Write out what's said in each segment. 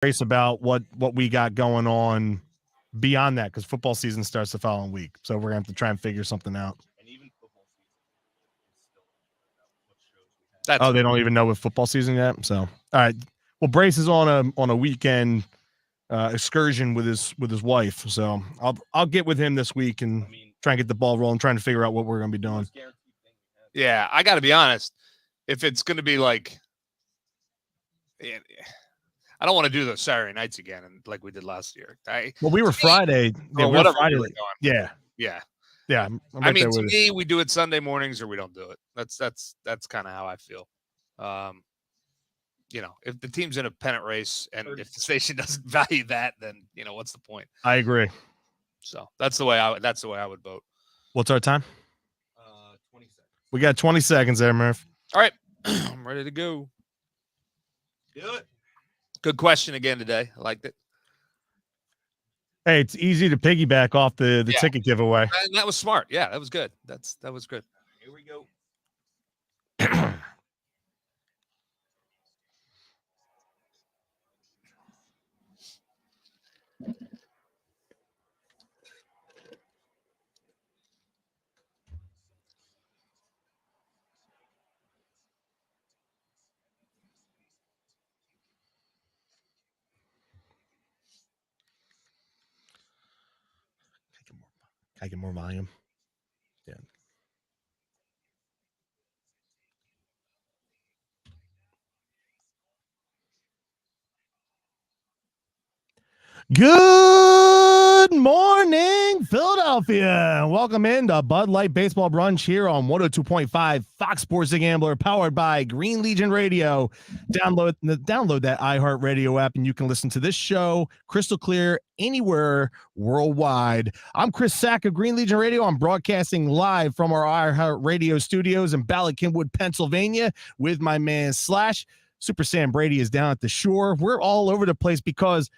Brace about what we got going on beyond that, because football season starts the following week. So we're gonna have to try and figure something out. And even football season. Oh, they don't even know with football season yet. So all right. Well, Brace is on a weekend excursion with his wife. So I'll get with him this week and try and get the ball rolling, trying to figure out what we're gonna be doing. Yeah, I got to be honest. If it's going to be like, I don't want to do those Saturday nights again, and like we did last year. Well, we were Friday. Yeah, we were Friday. Yeah. Yeah. I mean, to me, we do it Sunday mornings or we don't do it. That's kind of how I feel. If the team's in a pennant race and if the station doesn't value that, then what's the point? I agree. So that's the way I would vote. What's our time? 20 seconds. We got 20 seconds there, Murph. All right. I'm ready to go. Do it. Good question again today. I liked it. Hey, it's easy to piggyback off the ticket giveaway. And that was smart. Yeah, that was good. That was good. Here we go. Can I get more volume? Yeah. Good morning, Philadelphia. Welcome into Bud Light Baseball Brunch here on 102.5 Fox Sports The Gambler, powered by Green Legion Radio. Download that iHeartRadio app, and you can listen to this show crystal clear anywhere worldwide. I'm Chris Sack of Green Legion Radio. I'm broadcasting live from our iHeartRadio studios in Ballard Kenwood, Pennsylvania, with my man Slash. Super Sam Brady is down at the shore. We're all over the place because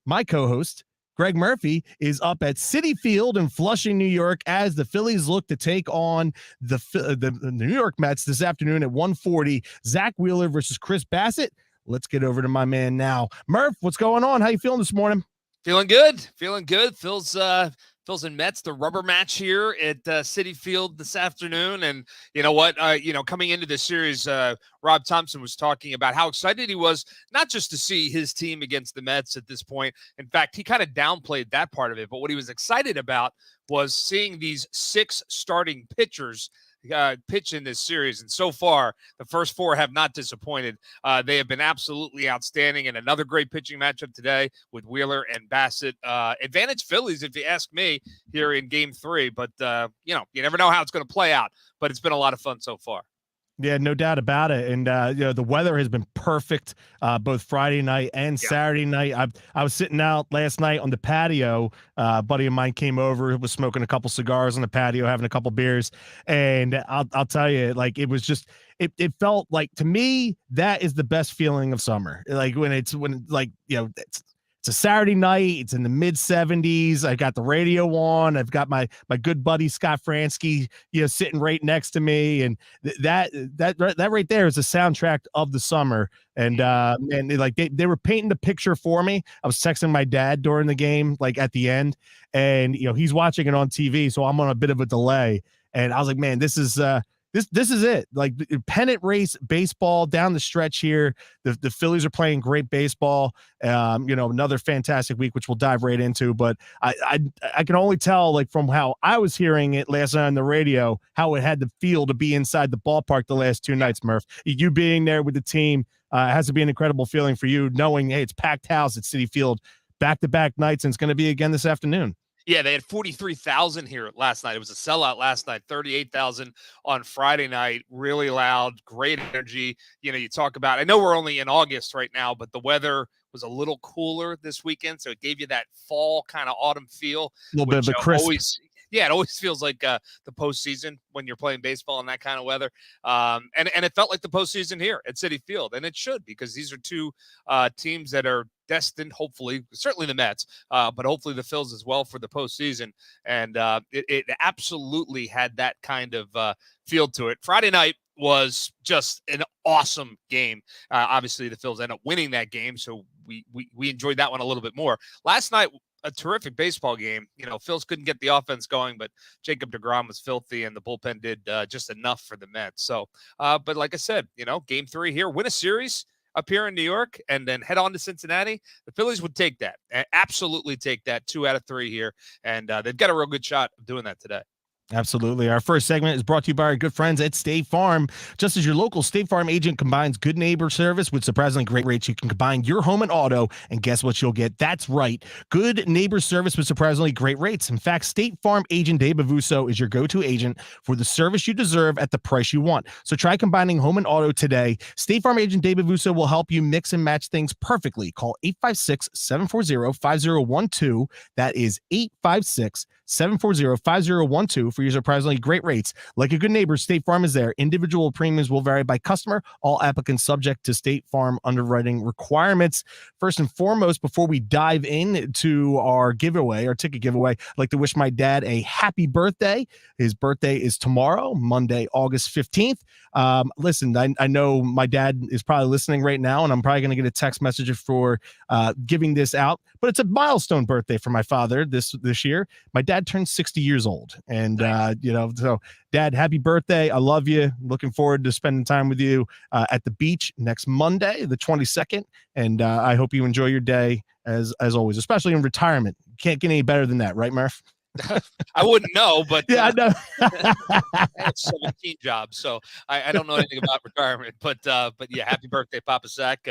my co-host, Greg Murphy, is up at Citi Field in Flushing, New York, as the Phillies look to take on the New York Mets this afternoon at 1:40. Zach Wheeler versus Chris Bassett. Let's get over to my man now. Murph, what's going on? How you feeling this morning? Feeling good. Phil's and Mets, the rubber match here at Citi Field this afternoon. And you know what? Coming into this series, Rob Thompson was talking about how excited he was, not just to see his team against the Mets at this point. In fact, he kind of downplayed that part of it. But what he was excited about was seeing these 6 starting pitchers pitch in this series. And so far, the first 4 have not disappointed. They have been absolutely outstanding. And another great pitching matchup today with Wheeler and Bassett. Advantage Phillies, if you ask me, here in Game 3. But, you never know how it's going to play out. But it's been a lot of fun so far. Yeah, no doubt about it. And, the weather has been perfect both Friday night and Saturday night. I was sitting out last night on the patio. A buddy of mine came over, was smoking a couple cigars on the patio, having a couple beers. And I'll tell you, like, it was just, it felt like, to me, that is the best feeling of summer. Like it's a Saturday night. It's in the mid 70s. I got the radio on. I've got my good buddy Scott Fransky, sitting right next to me, and that right there is a soundtrack of the summer. And they were painting the picture for me. I was texting my dad during the game, like at the end, and he's watching it on TV, so I'm on a bit of a delay. And I was like, man, this is it. Like, pennant race baseball down the stretch here. The Phillies are playing great baseball. Another fantastic week, which we'll dive right into. But I can only tell, like, from how I was hearing it last night on the radio, how it had to feel to be inside the ballpark the last 2 nights, Murph. You being there with the team has to be an incredible feeling for you, knowing, hey, it's packed house at Citi Field, back-to-back nights, and it's going to be again this afternoon. Yeah, they had 43,000 here last night. It was a sellout last night, 38,000 on Friday night. Really loud, great energy. You talk about, I know we're only in August right now, but the weather was a little cooler this weekend, so it gave you that fall kind of autumn feel. A little bit of a crisp. It always feels like the postseason when you're playing baseball in that kind of weather. And it felt like the postseason here at Citi Field, and it should, because these are 2 teams that are destined, hopefully, certainly the Mets, but hopefully the Phils as well for the postseason. And it absolutely had that kind of feel to it. Friday night was just an awesome game. Obviously, the Phils end up winning that game, so we enjoyed that one a little bit more. Last night, a terrific baseball game. Phils couldn't get the offense going, but Jacob deGrom was filthy, and the bullpen did just enough for the Mets. So, but like I said, game 3 here, win a series up here in New York, and then head on to Cincinnati. The Phillies would take that, absolutely take that. 2 out of 3 here, and they've got a real good shot of doing that today. Absolutely. Our first segment is brought to you by our good friends at State Farm. Just as your local State Farm agent combines good neighbor service with surprisingly great rates, you can combine your home and auto, and guess what you'll get? That's right. Good neighbor service with surprisingly great rates. In fact, State Farm agent Dave Avuso is your go-to agent for the service you deserve at the price you want. So try combining home and auto today. State Farm agent Dave Avuso will help you mix and match things perfectly. Call 856-740-5012. That is 856-740-5012 for your surprisingly great rates. Like a good neighbor, State Farm is there. Individual premiums will vary by customer. All applicants subject to State Farm underwriting requirements. First and foremost, before we dive into our ticket giveaway, I'd like to wish my dad a happy birthday. His birthday is tomorrow, Monday, August 15th. Listen, I know my dad is probably listening right now, and I'm probably going to get a text message for giving this out, but it's a milestone birthday for my father this year. My dad turned 60 years old, and so Dad, happy birthday. I love you. Looking forward to spending time with you at the beach next Monday, the 22nd. And I hope you enjoy your day as always, especially in retirement. Can't get any better than that, right, Murph? I wouldn't know, but yeah, I know. I have 17 jobs, so I don't know anything about retirement. But yeah, happy birthday, Papa Zach.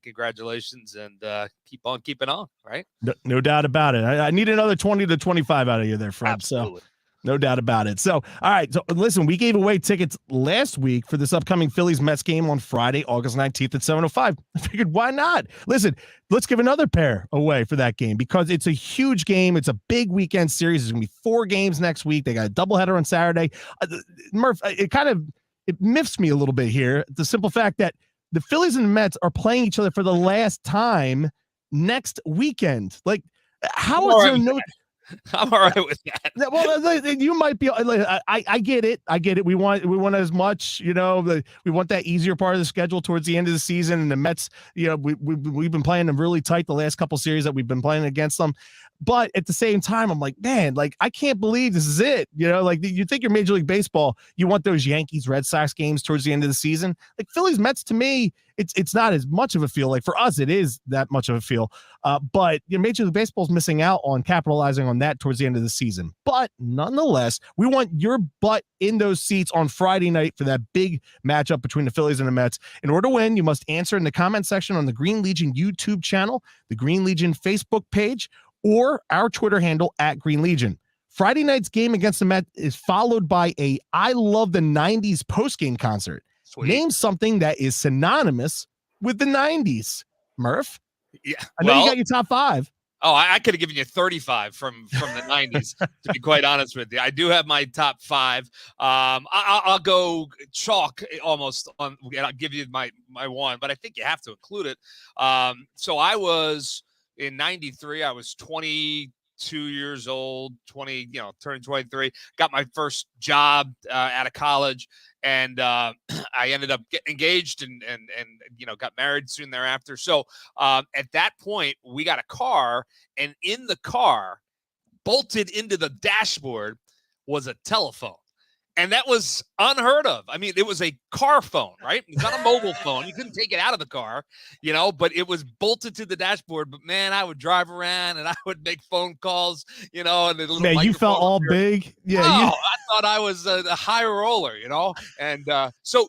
Congratulations, and keep on keeping on, right? No doubt about it. I need another 20 to 25 out of you there, Fred. Absolutely. So no doubt about it. So, all right. So listen, we gave away tickets last week for this upcoming Phillies Mets game on Friday, August 19th at 7:05. I figured, why not? Listen, let's give another pair away for that game because it's a huge game. It's a big weekend series. There's going to be 4 games next week. They got a doubleheader on Saturday. Murph, it miffs me a little bit here. The simple fact that the Phillies and the Mets are playing each other for the last time next weekend. Like, how is there no... I'm all right with that. Well, you might be. I get it. I get it. We want as much. We want that easier part of the schedule towards the end of the season. And the Mets, we've been playing them really tight the last couple series that we've been playing against them. But at the same time, I'm like, man, like I can't believe this is it. You think you're Major League Baseball, you want those Yankees Red Sox games towards the end of the season. Like Phillies Mets, to me, it's not as much of a feel. Like for us, it is that much of a feel. But Major League Baseball is missing out on capitalizing on that towards the end of the season. But nonetheless, we want your butt in those seats on Friday night for that big matchup between the Phillies and the Mets. In order to win, you must answer in the comment section on the Green Legion YouTube channel, the Green Legion Facebook page, or our Twitter handle at Green Legion. Friday night's game against the Mets is followed by a I Love the 90s postgame concert. Sweet. Name something that is synonymous with the 90s. Murph? Yeah. I know you got your top 5. Oh, I could have given you 35 from the 90s, to be quite honest with you. I do have my top 5. I'll go chalk almost on, and I'll give you my one, but I think you have to include it. So I was in 93, I was 22 years old, turning 23, got my first job out of college. And I ended up getting engaged and got married soon thereafter. So at that point, we got a car, and in the car, bolted into the dashboard, was a telephone. And that was unheard of. I mean, it was a car phone, right? It's not a mobile phone. You couldn't take it out of the car, but it was bolted to the dashboard. But man, I would drive around and I would make phone calls, and the little man, you felt all big. Yeah. I thought I was a high roller, and so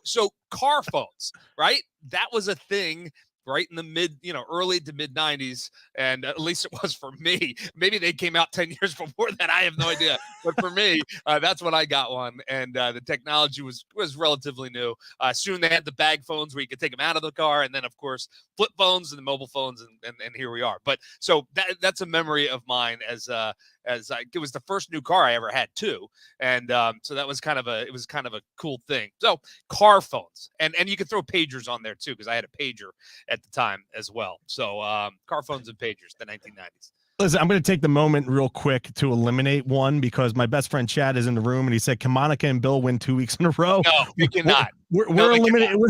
car phones, right? That was a thing. Right in the early to mid 90s. And at least it was for me. Maybe they came out 10 years before that. I have no idea. But for me, that's when I got one. And the technology was relatively new. Soon they had the bag phones where you could take them out of the car. And then, of course, flip phones and the mobile phones. And here we are. But so that's a memory of mine as it was the first new car I ever had too. And so that was kind of a cool thing. So car phones, and you could throw pagers on there too, because I had a pager at the time as well. So car phones and pagers, the 1990s. Listen, I'm going to take the moment real quick to eliminate one because my best friend Chad is in the room and he said, can Monica and Bill win 2 weeks in a row? No, they cannot. We're eliminating.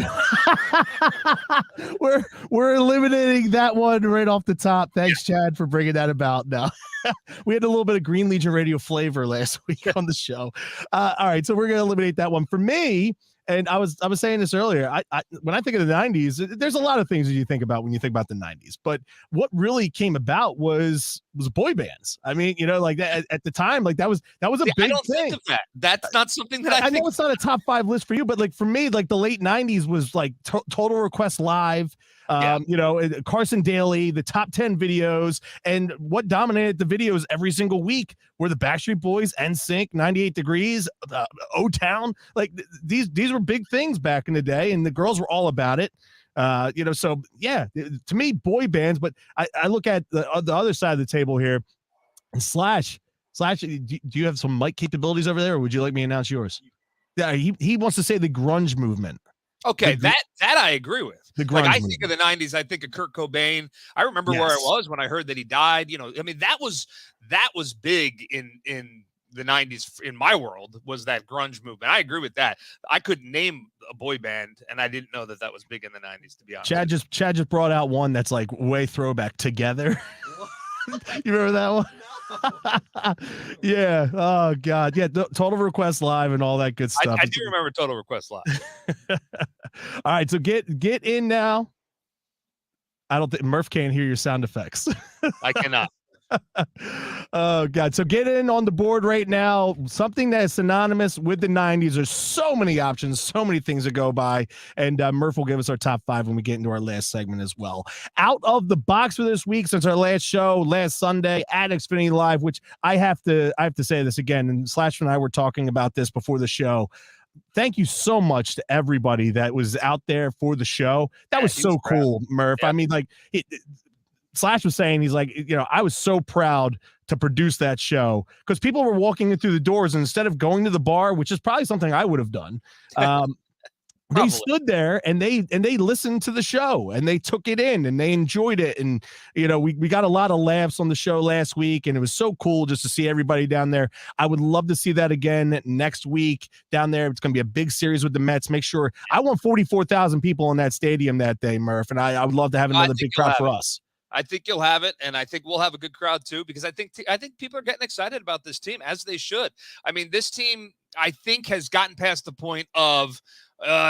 We're eliminating that one right off the top. Thanks, Chad, for bringing that about. Now we had a little bit of Green Legion Radio flavor last week on the show. All right, so we're going to eliminate that one. For me, and I was saying this earlier, I when I think of the 90s, there's a lot of things that you think about when you think about the 90s, but what really came about was boy bands. I mean, like that at the time, like that was a big I don't thing. think of that. That's not something that I know it's not a top 5 list for you, but like for me, like the late 90s was like Total Request Live, Carson Daly, the top 10 videos, and what dominated the videos every single week were the Backstreet Boys, NSYNC, 98 Degrees, O-Town. Like these were big things back in the day, and the girls were all about it. So yeah, to me, boy bands. But I look at the other side of the table here, and Slash. Do you have some mic capabilities over there, or would you like me to announce yours? Yeah, he wants to say the grunge movement. Okay, that I agree with. The grunge like I movement. think of the 90s, I think of Kurt Cobain. I remember where I was when I heard that he died. I mean, that was big in the 90s in my world, was that grunge movement. I agree with that. I couldn't name a boy band, and I didn't know that was big in the 90s, to be honest. Chad just brought out one that's like way throwback, Together. You remember that one? Yeah. Oh God. Yeah. Total Request Live and all that good stuff. I do remember Total Request Live. All right. So get in now. I don't think Murph can't hear your sound effects. I cannot. Oh God. So get in on the board right now. Something that is synonymous with the 90s. There's so many options, so many things to go by. And Murph will give us our top 5 when we get into our last segment as well. Out of the box for this week, since our last show last Sunday at Xfinity Live, which I have to say this again, and Slash and I were talking about this before the show. Thank you so much to everybody that was out there for the show. That was so cool, Murph. Yeah. I mean, like Slash was saying, he's like, I was so proud to produce that show because people were walking in through the doors, and instead of going to the bar, which is probably something I would have done, they stood there and they listened to the show and they took it in and they enjoyed it. And, we got a lot of laughs on the show last week, and it was so cool just to see everybody down there. I would love to see that again next week down there. It's going to be a big series with the Mets. Make sure I want 44,000 people in that stadium that day, Murph. And I would love to have another big crowd for us. I think you'll have it, and I think we'll have a good crowd too, because I think people are getting excited about this team, as they should. I mean, this team, I think, has gotten past the point of,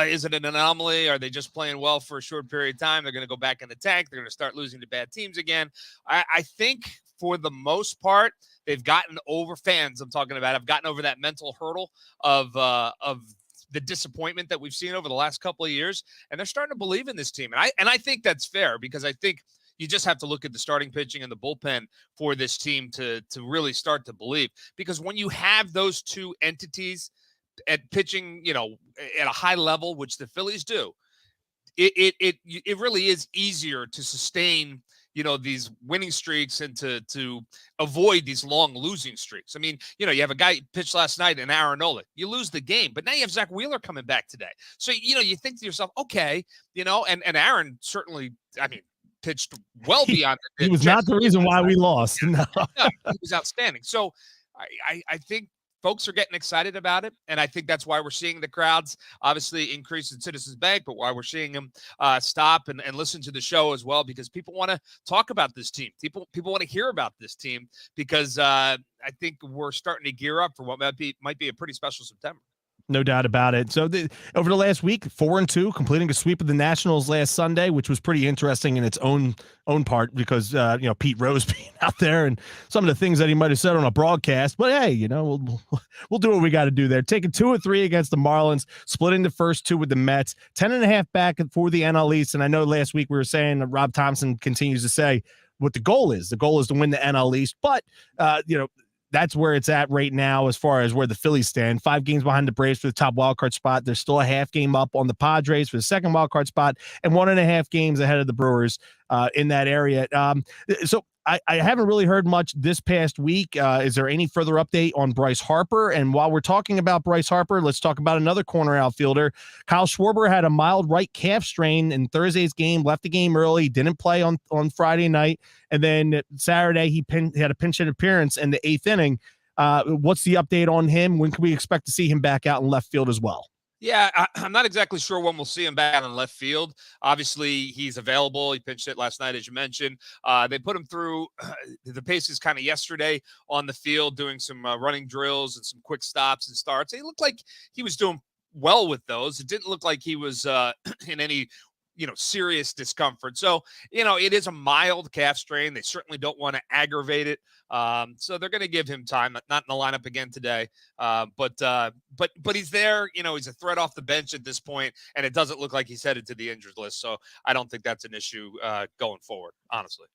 is it an anomaly? Are they just playing well for a short period of time? They're going to go back in the tank. They're going to start losing to bad teams again. I think for the most part, they've gotten over, fans I'm talking about, have gotten over that mental hurdle of the disappointment that we've seen over the last couple of years, and they're starting to believe in this team. And I think that's fair, because I think you just have to look at the starting pitching and the bullpen for this team to really start to believe. Because when you have those two entities at pitching, at a high level, which the Phillies do, it really is easier to sustain, these winning streaks and to avoid these long losing streaks. I mean, you have a guy pitched last night in Aaron Nola. You lose the game, but now you have Zach Wheeler coming back today. So, you think to yourself, okay, and Aaron certainly, I mean, pitched well beyond. He was not the reason why we lost. No. He was outstanding. So I think folks are getting excited about it, and I think that's why we're seeing the crowds obviously increase in Citizens Bank, but why we're seeing them stop and listen to the show as well, because people want to talk about this team. People want to hear about this team, because I think we're starting to gear up for what might be a pretty special September. No doubt about it. So over the last week, 4-2, completing a sweep of the Nationals last Sunday, which was pretty interesting in its own part, because Pete Rose being out there and some of the things that he might have said on a broadcast. But hey, we'll do what we got to do there. Taking 2 of 3 against the Marlins, splitting the first 2 with the Mets, 10.5 back for the NL East. And I know last week we were saying that Rob Thompson continues to say what the goal is. The goal is to win the NL East, but that's where it's at right now as far as where the Phillies stand. 5 games behind the Braves for the top wildcard spot. There's still a half game up on the Padres for the second wildcard spot, and 1.5 games ahead of the Brewers in that area. So I haven't really heard much this past week. Is there any further update on Bryce Harper? And while we're talking about Bryce Harper, let's talk about another corner outfielder. Kyle Schwarber had a mild right calf strain in Thursday's game, left the game early, didn't play on Friday night. And then Saturday, he had a pinch hit appearance in the 8th inning. What's the update on him? When can we expect to see him back out in left field as well? Yeah, I'm not exactly sure when we'll see him back out in left field. Obviously, he's available. He pinched hit last night, as you mentioned. They put him through the paces kind of yesterday on the field, doing some running drills and some quick stops and starts. It looked like he was doing well with those. It didn't look like he was in any serious discomfort. So, it is a mild calf strain. They certainly don't want to aggravate it. So they're going to give him time, not in the lineup again today. But he's there, he's a threat off the bench at this point, and it doesn't look like he's headed to the injured list. So I don't think that's an issue going forward, honestly.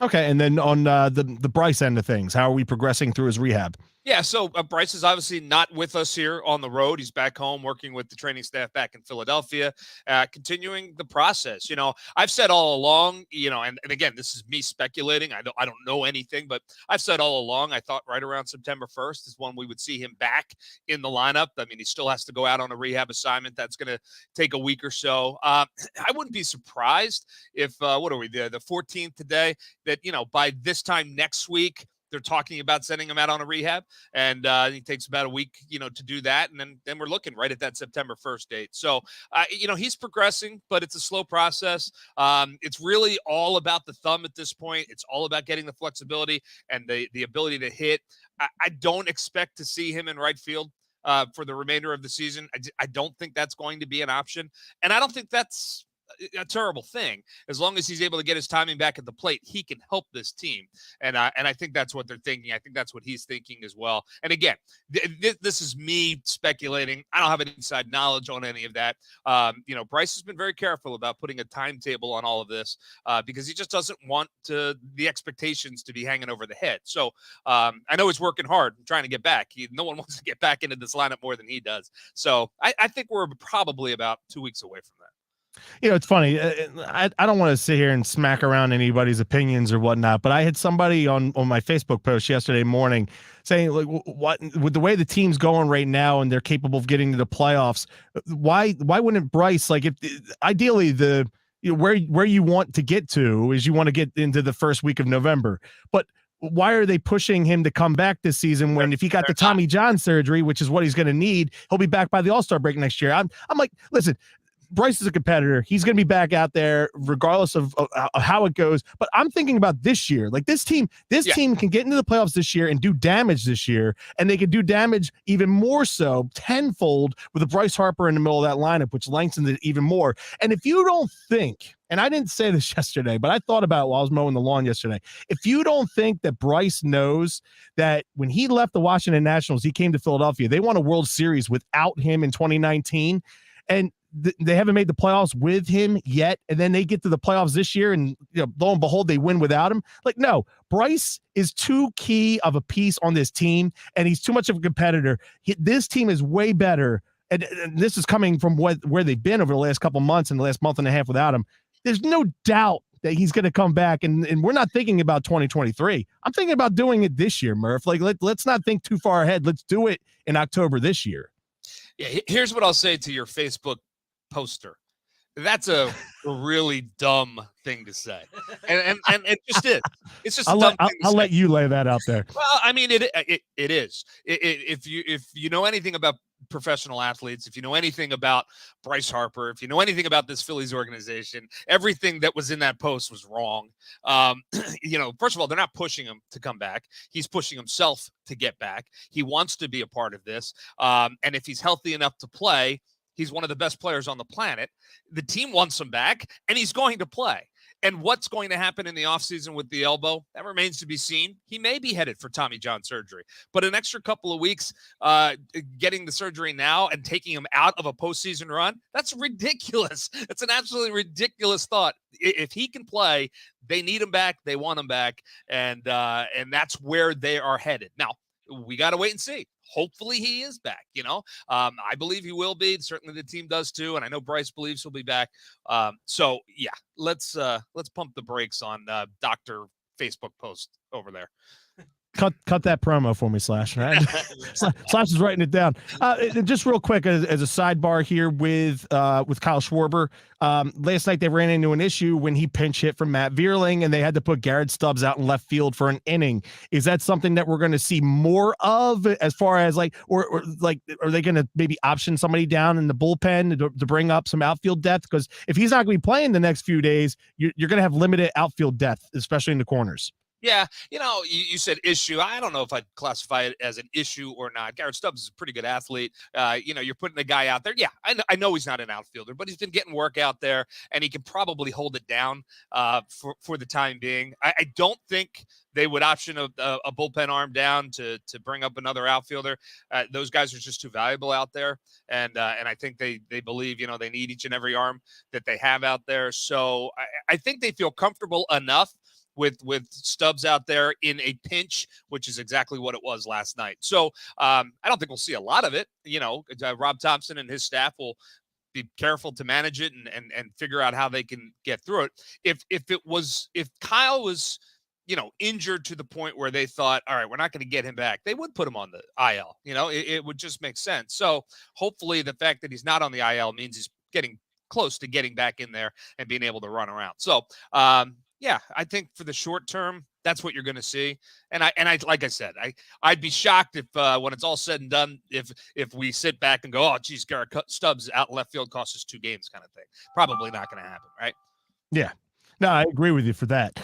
Okay. And then on the Bryce end of things, how are we progressing through his rehab? Yeah, so Bryce is obviously not with us here on the road. He's back home working with the training staff back in Philadelphia, continuing the process. I've said all along, and again, this is me speculating. I don't know anything, but I've said all along, I thought right around September 1st is when we would see him back in the lineup. I mean, he still has to go out on a rehab assignment. That's going to take a week or so. I wouldn't be surprised if, what are we, the 14th today, that, by this time next week, they're talking about sending him out on a rehab, and it takes about a week, to do that. And then we're looking right at that September 1st date. So, he's progressing, but it's a slow process. It's really all about the thumb at this point. It's all about getting the flexibility and the ability to hit. I don't expect to see him in right field for the remainder of the season. I don't think that's going to be an option. And I don't think that's a terrible thing. As long as he's able to get his timing back at the plate, he can help this team. And I think that's what they're thinking. I think that's what he's thinking as well. And again, this is me speculating. I don't have any inside knowledge on any of that. Bryce has been very careful about putting a timetable on all of this because he just doesn't want the expectations to be hanging over the head. So I know he's working hard trying to get back. No one wants to get back into this lineup more than he does. So I think we're probably about 2 weeks away from that. It's funny. I don't want to sit here and smack around anybody's opinions or whatnot, but I had somebody on my Facebook post yesterday morning saying, like, what with the way the team's going right now and they're capable of getting to the playoffs, why wouldn't Bryce, like, if ideally where you want to get to is you want to get into the first week of November, but why are they pushing him to come back this season when if he got the Tommy John surgery, which is what he's going to need, he'll be back by the All-Star break next year? I'm like, listen, Bryce is a competitor. He's going to be back out there regardless of how it goes. But I'm thinking about this year. Like this team can get into the playoffs this year and do damage this year. And they could do damage even more so tenfold with a Bryce Harper in the middle of that lineup, which lengthens it even more. And if you don't think, and I didn't say this yesterday, but I thought about it while I was mowing the lawn yesterday. If you don't think that Bryce knows that when he left the Washington Nationals, he came to Philadelphia, they won a World Series without him in 2019. And they haven't made the playoffs with him yet, and then they get to the playoffs this year, and lo and behold, they win without him. Like, no, Bryce is too key of a piece on this team, and he's too much of a competitor. This team is way better, and this is coming from where they've been over the last couple months and the last month and a half without him. There's no doubt that he's going to come back, and we're not thinking about 2023. I'm thinking about doing it this year, Murph. Like, let's not think too far ahead. Let's do it in October this year. Yeah, here's what I'll say to your Facebook poster. That's a really dumb thing to say, and it just is. It's just I'll let you lay that out there. Well, I mean, it is. If you know anything about professional athletes, if you know anything about Bryce Harper, if you know anything about this Phillies organization, everything that was in that post was wrong. First of all, they're not pushing him to come back. He's pushing himself to get back. He wants to be a part of this, and if he's healthy enough to play, he's one of the best players on the planet. The team wants him back, and he's going to play. And what's going to happen in the offseason with the elbow, that remains to be seen. He may be headed for Tommy John surgery, but an extra couple of weeks getting the surgery now and taking him out of a postseason run, that's ridiculous. It's an absolutely ridiculous thought. If he can play, they need him back. They want him back, and that's where they are headed. Now, we got to wait and see. Hopefully he is back. I believe he will be. Certainly the team does too, and I know Bryce believes he'll be back. So yeah, let's pump the brakes on Dr. Facebook post over there. Cut that promo for me, Slash. Right? Slash is writing it down. Just real quick, as a sidebar here with Kyle Schwarber. Last night they ran into an issue when he pinch hit from Matt Vierling, and they had to put Garrett Stubbs out in left field for an inning. Is that something that we're going to see more of, as far as like, or like, are they going to maybe option somebody down in the bullpen to bring up some outfield depth? Because if he's not going to be playing the next few days, you're going to have limited outfield depth, especially in the corners. Yeah, you said issue. I don't know if I'd classify it as an issue or not. Garrett Stubbs is a pretty good athlete. You're putting a guy out there. Yeah, I know he's not an outfielder, but he's been getting work out there, and he can probably hold it down for the time being. I don't think they would option a bullpen arm down to bring up another outfielder. Those guys are just too valuable out there, and I think they believe they need each and every arm that they have out there. So I think they feel comfortable enough with Stubbs out there in a pinch, which is exactly what it was last night. So I don't think we'll see a lot of it. Rob Thompson and his staff will be careful to manage it and figure out how they can get through it. If Kyle was, injured to the point where they thought, all right, we're not going to get him back, they would put him on the IL. It would just make sense. So hopefully the fact that he's not on the IL means he's getting close to getting back in there and being able to run around. So, yeah, I think for the short term, that's what you're going to see. And I like I said, I'd be shocked if when it's all said and done, if we sit back and go, oh, geez, Garrett Stubbs out left field costs us 2 games kind of thing. Probably not going to happen, right? Yeah. No, I agree with you for that.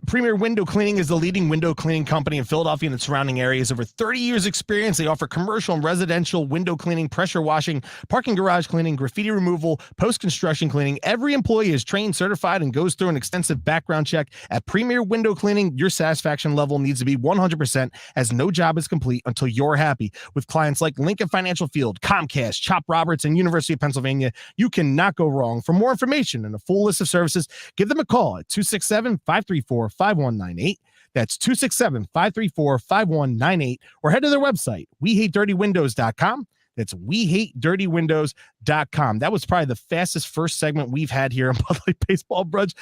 Premier Window Cleaning is the leading window cleaning company in Philadelphia and its surrounding areas. Over 30 years experience, they offer commercial and residential window cleaning, pressure washing, parking garage cleaning, graffiti removal, post-construction cleaning. Every employee is trained, certified, and goes through an extensive background check. At Premier Window Cleaning, your satisfaction level needs to be 100%, as no job is complete until you're happy. With clients like Lincoln Financial Field, Comcast, Chop Roberts, and University of Pennsylvania, you cannot go wrong. For more information and a full list of services, give them a call at 267-534-5198. That's 267-534-5198, or head to their website, wehatedirtywindows.com. That's wehatedirtywindows.com. That was probably the fastest first segment we've had here on Bud Light Baseball Brunch.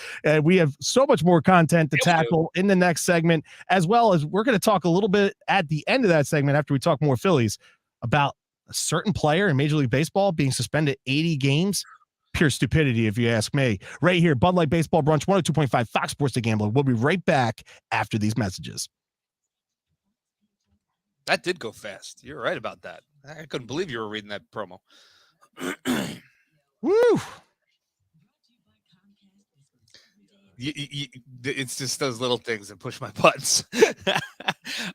We have so much more content to tackle in the next segment, as well as we're going to talk a little bit at the end of that segment after we talk more Phillies about a certain player in Major League Baseball being suspended 80 games. Pure stupidity, if you ask me. Right here, Bud Light Baseball Brunch, 102.5 Fox Sports The Gambler. We'll be right back after these messages. That did go fast. You're right about that. I couldn't believe you were reading that promo. Woo! It's just those little things that push my buttons.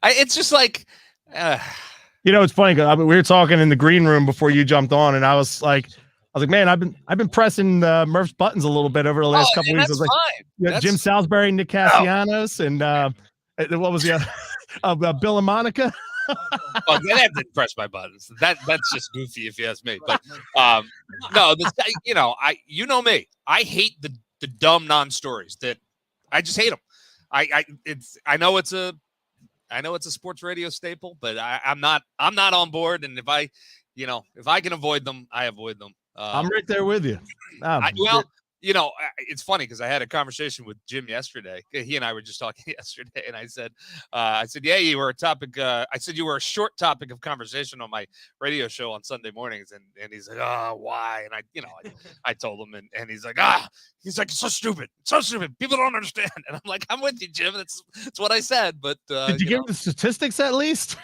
It's just like... it's funny, because we were talking in the green room before you jumped on, and I was like, man, I've been pressing Murph's buttons a little bit over the last couple weeks. I was like, Jim Salisbury, Nick Castellanos, and what was the other? Bill and Monica. Well, that didn't press my buttons. That's just goofy, if you ask me. But no, you know me. I hate the dumb non-stories. That I just hate them. I know it's a sports radio staple, but I'm not on board. And if I can avoid them, I avoid them. I'm right there with you. It's funny because I had a conversation with Jim yesterday. He and I were just talking yesterday, and I said, yeah, you were a topic. I said you were a short topic of conversation on my radio show on Sunday mornings, and he's like, oh, why? And I told him, and he's like, it's so stupid, People don't understand. And I'm like, I'm with you, Jim. That's what I said. But did you give the statistics at least?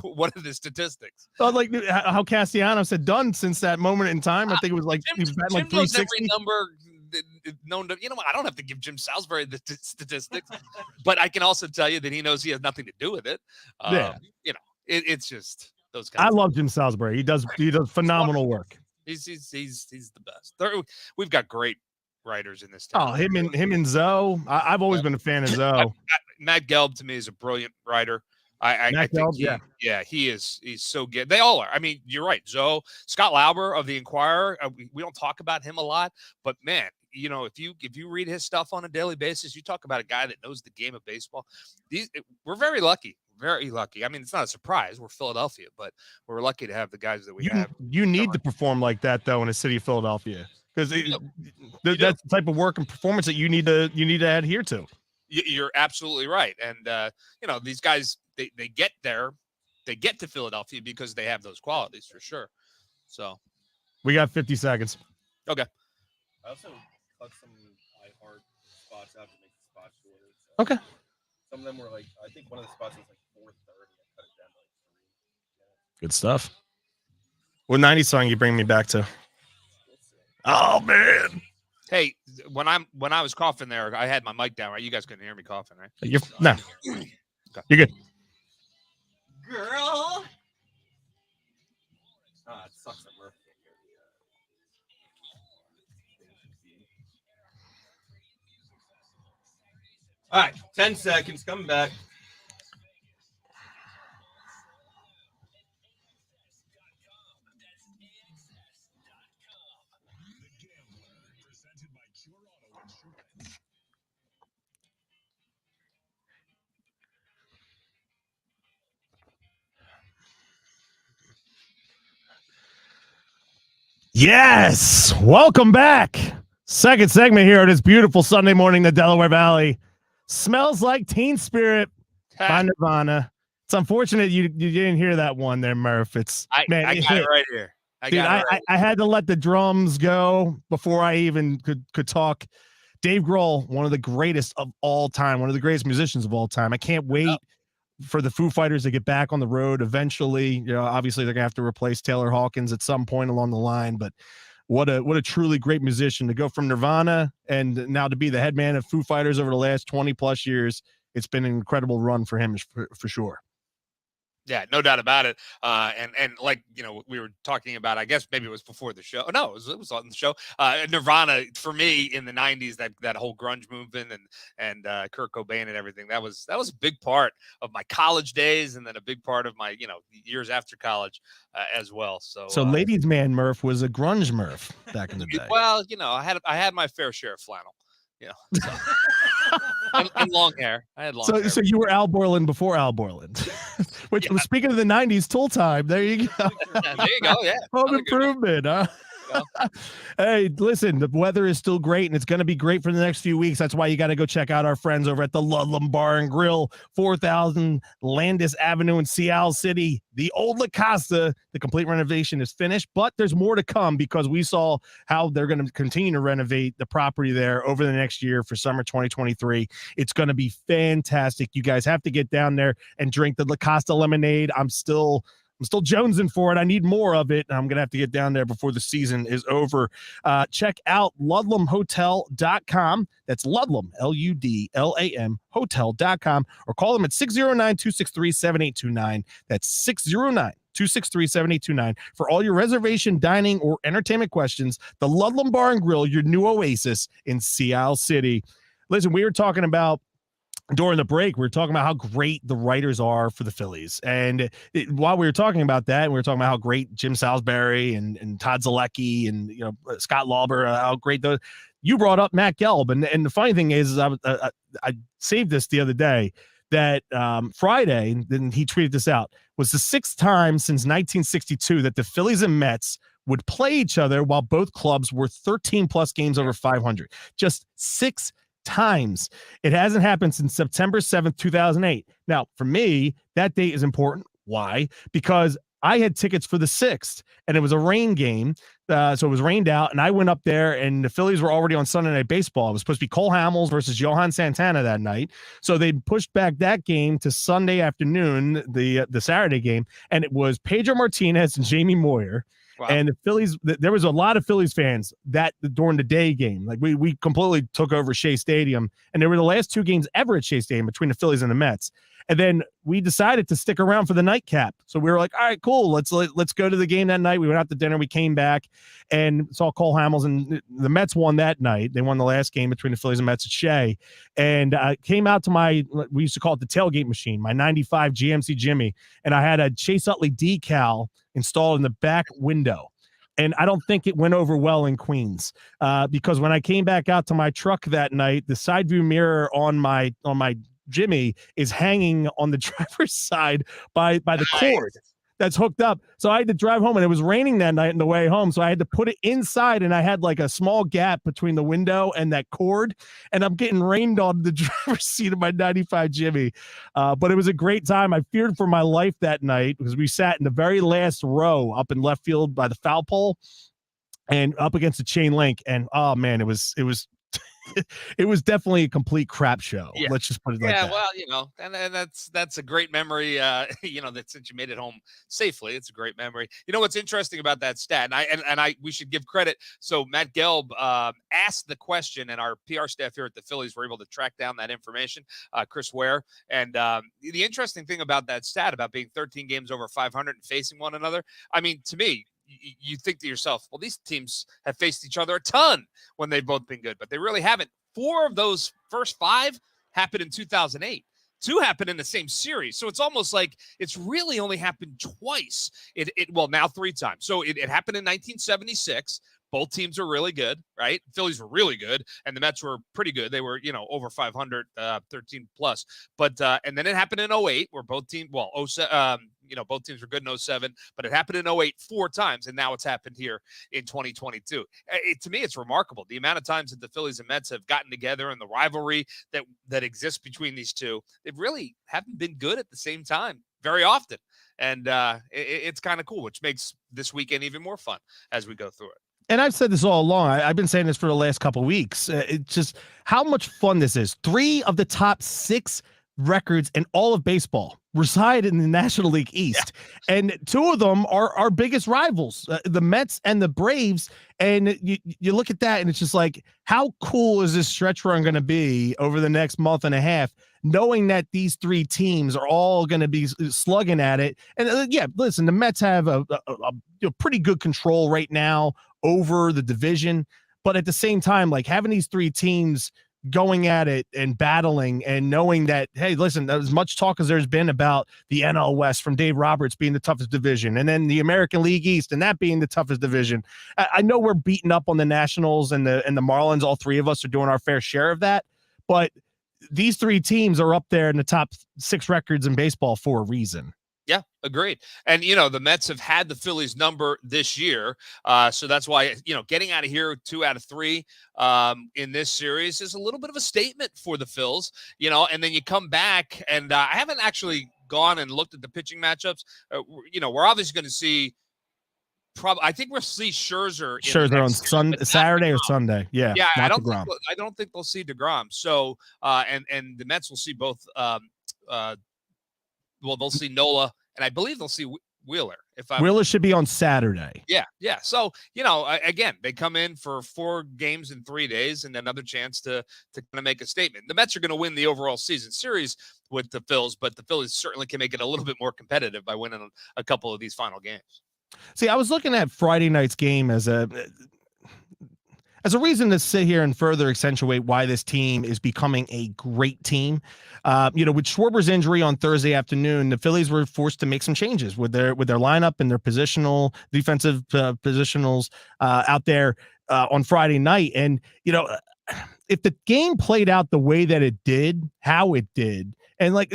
What are the statistics? So, like how Castellanos had done since that moment in time. I think it was like he was batting like 360. Number known to, I don't have to give Jim Salisbury the statistics, but I can also tell you that he knows he has nothing to do with it. It's just those guys. I love Jim Salisbury. He does phenomenal work. He's the best. We've got great writers in this town. Oh, him and Zoe. I've always been a fan of Zoe. Matt Gelb to me is a brilliant writer. I think he is. He's so good. They all are. I mean, you're right. Zoe, Scott Lauber of the Inquirer. We don't talk about him a lot, but man, if you read his stuff on a daily basis, you talk about a guy that knows the game of baseball. We're very lucky. Very lucky. I mean, it's not a surprise. We're Philadelphia, but we're lucky to have the guys that we have. You need to perform like that though in a city of Philadelphia, because that's the type of work and performance that you need to adhere to. You're absolutely right. And, these guys, they get there. They get to Philadelphia because they have those qualities for sure. So we got 50 seconds. Okay. I also cut some iHeart spots out to make the spots shorter. So Okay. some of them were like, I think one of the spots was like 4:30. I cut it down to like 3. Good stuff. What 90s song you bring me back to? Oh man. Hey, when I was coughing there, I had my mic down, right? You guys couldn't hear me coughing, right? No. You're good. Girl. Ah, it sucks that Murphy can't hear the. All right, 10 seconds. Coming back. Yes. Welcome back. Second segment here on this beautiful Sunday morning in the Delaware Valley. Smells like Teen Spirit by Nirvana. It's unfortunate you didn't hear that one there, Murph. I got it right here. I had to let the drums go before I even could talk. Dave Grohl, one of the greatest of all time, one of the greatest musicians of all time. I can't wait for the Foo Fighters to get back on the road eventually. Obviously they're gonna have to replace Taylor Hawkins at some point along the line, but what a truly great musician to go from Nirvana and now to be the head man of Foo Fighters over the last 20 plus years. It's been an incredible run for him for sure. Yeah, no doubt about it. And like, we were talking about, I guess maybe it was before the show. No, it was on the show. Nirvana, for me in the 90s, that whole grunge movement and Kurt Cobain and everything, that was a big part of my college days, and then a big part of my, years after college as well. So ladies man Murph was a grunge Murph back in the day. Well, I had my fair share of flannel. So. and long hair. I had long hair. So you were Al Borland before Al Borland. Which was, speaking of the 90s, Tool Time. There you go. There you go. Yeah. Home improvement, huh? Hey, listen, the weather is still great, and it's going to be great for the next few weeks. That's why you got to go check out our friends over at the Ludlam Bar and Grill, 4000 Landis Avenue in Seattle City. The old La Costa, the complete renovation is finished, but there's more to come because we saw how they're going to continue to renovate the property there over the next year for summer 2023. It's going to be fantastic. You guys have to get down there and drink the La Costa lemonade. I'm still jonesing for it. I need more of it. I'm going to have to get down there before the season is over. Check out ludlamhotel.com. That's Ludlam, Ludlam, hotel.com, or call them at 609-263-7829. That's 609-263-7829 for all your reservation, dining, or entertainment questions. The Ludlam Bar and Grill, your new oasis in Seattle City. Listen, we were talking about during the break, we were talking about how great the writers are for the Phillies. And while we were talking about that, we were talking about how great Jim Salisbury and Todd Zalecki and Scott Lauber, how great those. You brought up Matt Gelb, and the funny thing is I saved this the other day that Friday, then he tweeted this out, was the 6th time since 1962 that the Phillies and Mets would play each other while both clubs were 13 plus games over 500. Just 6 times. It hasn't happened since September 7th, 2008. Now, for me, that date is important. Why? Because I had tickets for the 6th, and it was a rain game. So it was rained out, and I went up there, and the Phillies were already on Sunday Night Baseball. It was supposed to be Cole Hamels versus Johan Santana that night. So they pushed back that game to Sunday afternoon, the Saturday game, and it was Pedro Martinez and Jamie Moyer. Wow. And the Phillies, there was a lot of Phillies fans during the day game. Like we completely took over Shea Stadium, and they were the last 2 games ever at Shea Stadium between the Phillies and the Mets. And then we decided to stick around for the nightcap. So we were like, all right, cool. Let's go to the game that night. We went out to dinner. We came back and saw Cole Hamels, and the Mets won that night. They won the last game between the Phillies and Mets at Shea. And I came out to we used to call it the tailgate machine, my 95 GMC Jimmy. And I had a Chase Utley decal installed in the back window. And I don't think it went over well in Queens because when I came back out to my truck that night, the side view mirror on my Jimmy is hanging on the driver's side by the cord. that's hooked up. So I had to drive home, and it was raining that night on the way home. So I had to put it inside, and I had like a small gap between the window and that cord, and I'm getting rained on the driver's seat of my 95 Jimmy. But it was a great time. I feared for my life that night because we sat in the very last row up in left field by the foul pole and up against the chain link. And oh man, it was it was definitely a complete crap show. Yeah. Let's just put it like that. Well, and that's a great memory. That since you made it home safely, it's a great memory. You know what's interesting about that stat, and we should give credit. So Matt Gelb asked the question, and our PR staff here at the Phillies were able to track down that information. Chris Ware, and the interesting thing about that stat about being 13 games over 500 and facing one another. I mean, to me, you think to yourself, well, these teams have faced each other a ton when they've both been good, but they really haven't. 4 of those first 5 happened in 2008. 2 happened in the same series. So it's almost like it's really only happened twice. Well, now 3 times. So it happened in 1976. Both teams were really good, right? Phillies were really good, and the Mets were pretty good. They were, over 500, 13 plus. But and then it happened in 08, where both teams, both teams were good in 07, but it happened in 08 4 times, and now it's happened here in 2022. To me, it's remarkable the amount of times that the Phillies and Mets have gotten together and the rivalry that exists between these two. They really haven't been good at the same time very often, and it's kind of cool, which makes this weekend even more fun as we go through it. And I've said this all along. I've been saying this for the last couple of weeks. It's just how much fun this is. 3 of the top 6 records in all of baseball reside in the National League East. Yeah. And 2 of them are our biggest rivals, the Mets and the Braves. And you look at that, and it's just like, how cool is this stretch run going to be over the next month and a half, knowing that these 3 teams are all going to be slugging at it. And listen, the Mets have a pretty good control right now over the division, but at the same time, like having these 3 teams going at it and battling and knowing that, hey, listen, as much talk as there's been about the NL West from Dave Roberts being the toughest division, and then the American League East and that being the toughest division. I know we're beating up on the Nationals and the Marlins. All 3 of us are doing our fair share of that, but these 3 teams are up there in the top 6 records in baseball for a reason. Yeah, agreed. And, the Mets have had the Phillies number this year. So that's why, getting out of here 2 out of 3 in this series is a little bit of a statement for the Phils, and then you come back, and I haven't actually gone and looked at the pitching matchups. We're obviously going to see I think we'll see Scherzer on Saturday or Sunday. Yeah. I don't think they'll see DeGrom. So, and the Mets will see both, they'll see Nola, and I believe they'll see Wheeler. Wheeler should be on Saturday. Yeah. So, again, they come in for 4 games in 3 days and another chance to kind of make a statement. The Mets are going to win the overall season series with the Phils, but the Phillies certainly can make it a little bit more competitive by winning a couple of these final games. See, I was looking at Friday night's game as a reason to sit here and further accentuate why this team is becoming a great team. With Schwarber's injury on Thursday afternoon, the Phillies were forced to make some changes with their lineup and their defensive positionals out there on Friday night. And, if the game played out the way that it did, how it did, and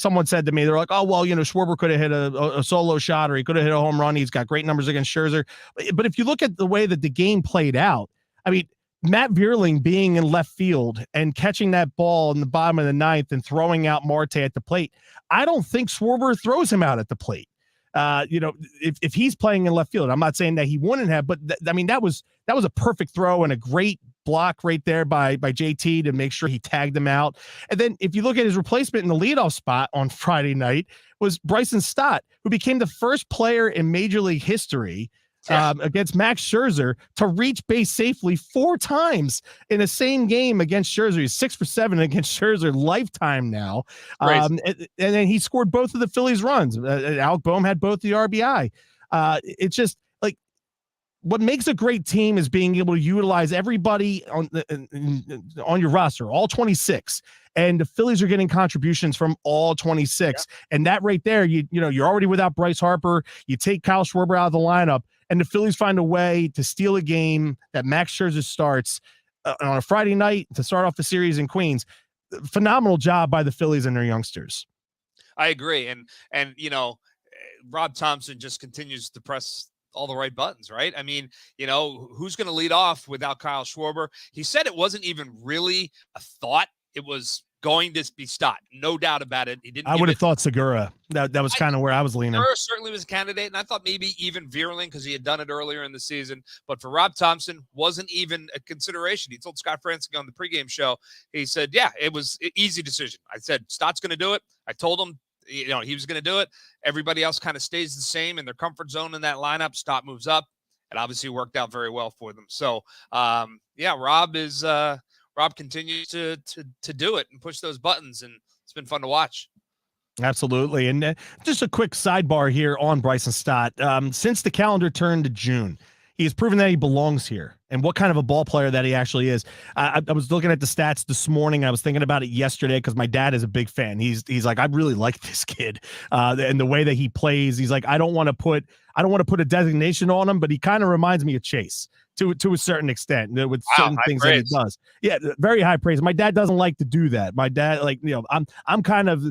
someone said to me, they're like, oh, well, Schwarber could have hit a solo shot, or he could have hit a home run. He's got great numbers against Scherzer. But if you look at the way that the game played out, I mean, Matt Vierling being in left field and catching that ball in the bottom of the 9th and throwing out Marte at the plate, I don't think Schwarber throws him out at the plate. If he's playing in left field, I'm not saying that he wouldn't have, but that was a perfect throw and a great block right there by JT to make sure he tagged him out. And then if you look at his replacement in the leadoff spot on Friday night was Bryson Stott, who became the first player in Major League history against Max Scherzer to reach base safely 4 times in the same game against Scherzer. He's 6 for 7 against Scherzer lifetime now. And then he scored both of the Phillies runs. Alec Boehm had both the RBI. It's just like, what makes a great team is being able to utilize everybody on your roster, all 26. And the Phillies are getting contributions from all 26. Yeah. And that right there, you're already without Bryce Harper. You take Kyle Schwarber out of the lineup, and the Phillies find a way to steal a game that Max Scherzer starts on a Friday night to start off the series in Queens. Phenomenal job by the Phillies and their youngsters. I agree. And Rob Thompson just continues to press all the right buttons, right? I mean, who's going to lead off without Kyle Schwarber? He said it wasn't even really a thought. It was going to be Stott. No doubt about it. He didn't. I would have thought Segura. That was kind of where I was leaning. Segura certainly was a candidate, and I thought maybe even Vierling because he had done it earlier in the season. But for Rob Thompson, wasn't even a consideration. He told Scott Franzke on the pregame show, he said, yeah, it was an easy decision. I said, Stott's going to do it. I told him, he was going to do it. Everybody else kind of stays the same in their comfort zone in that lineup. Stott moves up. It obviously worked out very well for them. So, Rob continues to do it and push those buttons, and it's been fun to watch. Absolutely. And just a quick sidebar here on Bryson Stott. Since the calendar turned to June, he has proven that he belongs here and what kind of a ball player that he actually is. I was looking at the stats this morning. I was thinking about it yesterday because my dad is a big fan. He's like, I really like this kid and the way that he plays. He's like, I don't want to put a designation on him, but he kind of reminds me of Chase to a certain extent with certain things that he does. Yeah, very high praise. My dad doesn't like to do that. My dad, I'm kind of,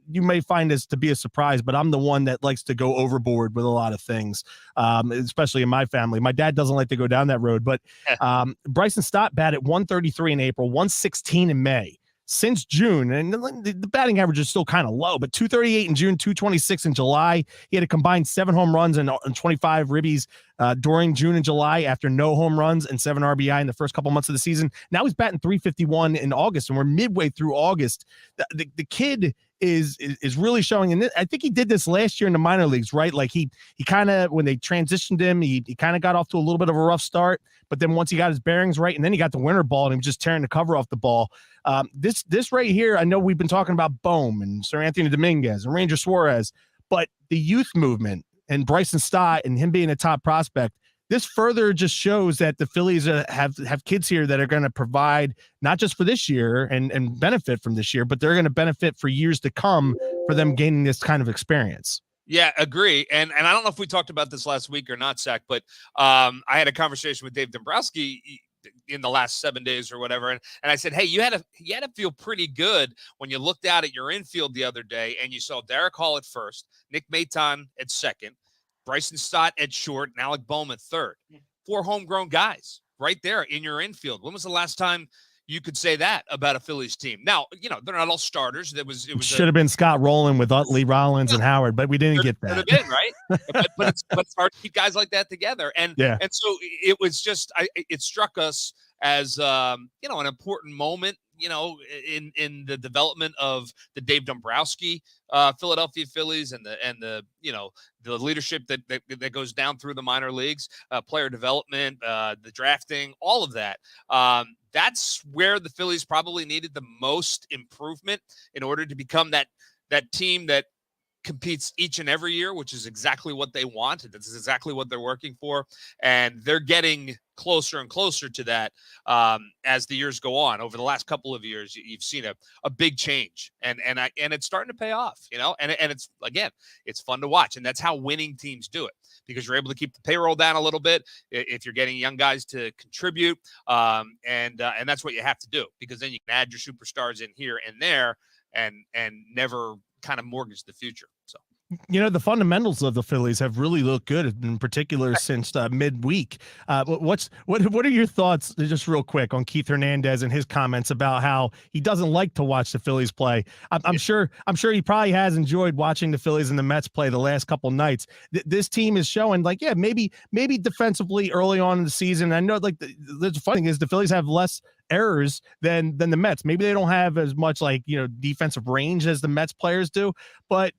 you may find this to be a surprise, but I'm the one that likes to go overboard with a lot of things, especially in my family. My dad doesn't like to go down that road, but Bryson Stott batted 133 in April, 116 in May. Since June, and the batting average is still kind of low, but 238 in June, 226 in July. He had a combined 7 home runs and 25 ribbies during June and July after no home runs and 7 RBI in the first couple months of the season. Now he's batting 351 in August, and we're midway through August. The kid is really showing, and I think he did this last year in the minor leagues, right? Like he kind of, when they transitioned him, he kind of got off to a little bit of a rough start, but then once he got his bearings right, and then he got the winter ball, and he was just tearing the cover off the ball. This right here, I know we've been talking about Bohm and Sir Anthony Dominguez and Ranger Suarez, but the youth movement and Bryson Stott and him being a top prospect, this further just shows that the Phillies have kids here that are going to provide not just for this year and benefit from this year, but they're going to benefit for years to come for them gaining this kind of experience. Yeah, agree. And I don't know if we talked about this last week or not, Zach, but I had a conversation with Dave Dombrowski in the last 7 days or whatever. And I said, hey, you had to feel pretty good when you looked out at your infield the other day and you saw Derek Hall at first, Nick Maton at second, Bryson Stott at short, and Alec Bohm at third. 4 homegrown guys right there in your infield. When was the last time you could say that about a Phillies team? Now, they're not all starters. It should have been Scott Rowland with Utley, Rollins, and Howard, but we didn't get that. Been, right? but it's hard to keep guys like that together. And so it was just, it struck us as, an important moment, in the development of the Dave Dombrowski Philadelphia Phillies and the leadership that goes down through the minor leagues, player development, the drafting, all of that. That's where the Phillies probably needed the most improvement in order to become that team that competes each and every year, which is exactly what they want. That's exactly what they're working for. And they're getting closer and closer to that as the years go on. Over the last couple of years, you've seen a big change, and it's starting to pay off, and it's, again, it's fun to watch. And that's how winning teams do it, because you're able to keep the payroll down a little bit if you're getting young guys to contribute. And that's what you have to do, because then you can add your superstars in here and there and never kind of mortgage the future. So, the fundamentals of the Phillies have really looked good, in particular since midweek. What are your thoughts, just real quick, on Keith Hernandez and his comments about how he doesn't like to watch the Phillies play? I'm sure he probably has enjoyed watching the Phillies and the Mets play the last couple nights. This team is showing, maybe defensively early on in the season. I know, the funny thing is the Phillies have less errors than the Mets. Maybe they don't have as much defensive range as the Mets players do, but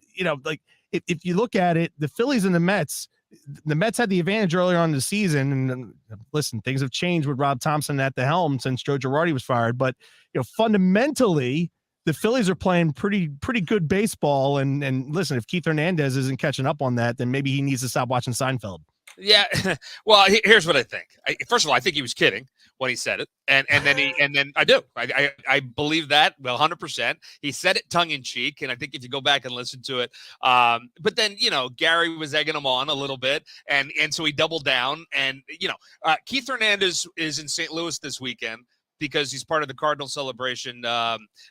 if you look at it, the Phillies and the Mets had the advantage earlier on in the season. And listen, things have changed with Rob Thompson at the helm since Joe Girardi was fired, but fundamentally the Phillies are playing pretty good baseball. And listen, if Keith Hernandez isn't catching up on that, then maybe he needs to stop watching Seinfeld. Yeah. Well, here's what I think. First of all, I think he was kidding when he said it. And then I do. I believe that 100%. He said it tongue in cheek. And I think if you go back and listen to it, but then, Gary was egging him on a little bit. And so he doubled down. And, Keith Hernandez is in St. Louis this weekend because he's part of the Cardinal celebration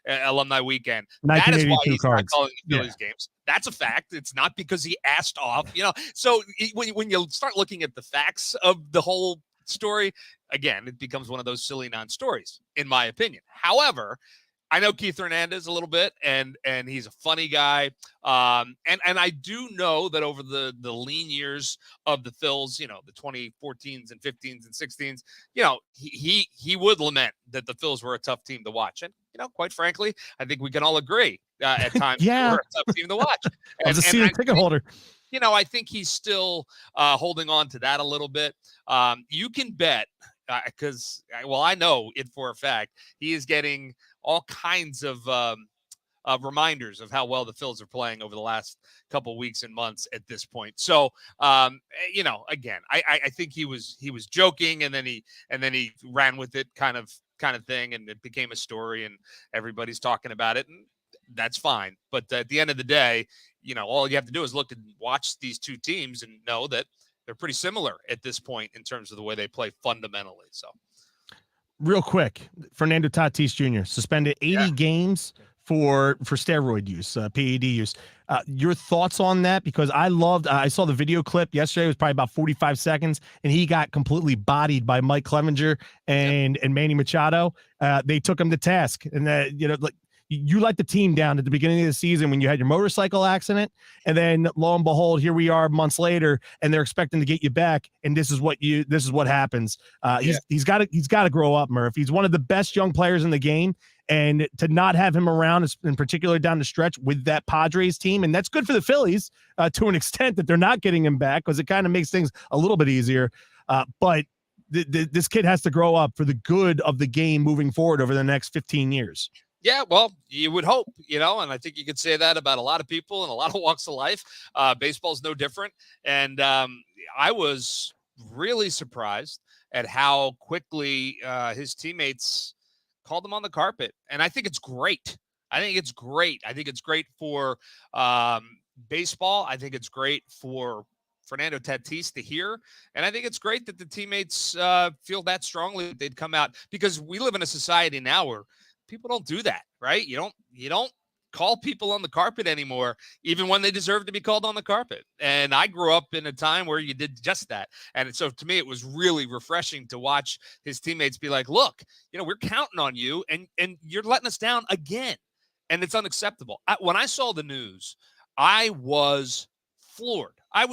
alumni weekend. That is why 1982 he's not cards. calling the Phillies games. That's a fact. It's not because he asked off, So when you start looking at the facts of the whole story, again, it becomes one of those silly non-stories, in my opinion. However, I know Keith Hernandez a little bit, and he's a funny guy. And I do know that over the lean years of the Phils, the 2014s and 15s and 16s, he would lament that the Phils were a tough team to watch. And, quite frankly, I think we can all agree at times they were a tough team to watch. I was a season ticket holder. I think he's still holding on to that a little bit. You can bet, because, I know it for a fact, he is getting all kinds of reminders of how well the Phils are playing over the last couple weeks and months at this point. So, again, I think he was joking, and then he ran with it kind of thing, and it became a story, and everybody's talking about it, and that's fine. But at the end of the day, all you have to do is look and watch these two teams and know that they're pretty similar at this point in terms of the way they play fundamentally. So, real quick, Fernando Tatis Jr. suspended 80 games for steroid use, PED use. Your thoughts on that? Because I saw the video clip yesterday. It was probably about 45 seconds, and he got completely bodied by Mike Clevenger and Manny Machado. They took him to task, and you let the team down at the beginning of the season when you had your motorcycle accident, and then lo and behold, here we are months later, and they're expecting to get you back, and this is what happens. He's got to grow up, Murph. He's one of the best young players in the game, and to not have him around, in particular down the stretch with that Padres team, and that's good for the Phillies to an extent that they're not getting him back, because it kind of makes things a little bit easier. But this kid has to grow up for the good of the game moving forward over the next 15 years. Yeah, well, you would hope, and I think you could say that about a lot of people in a lot of walks of life. Baseball's no different. And I was really surprised at how quickly his teammates called him on the carpet. And I think it's great. I think it's great for baseball. I think it's great for Fernando Tatis to hear. And I think it's great that the teammates feel that strongly that they'd come out, because we live in a society now where people don't do that, right? You don't call people on the carpet anymore, even when they deserve to be called on the carpet. And I grew up in a time where you did just that. And so to me, it was really refreshing to watch his teammates be like, look, we're counting on you, and you're letting us down again. And it's unacceptable. When I saw the news, I was floored. I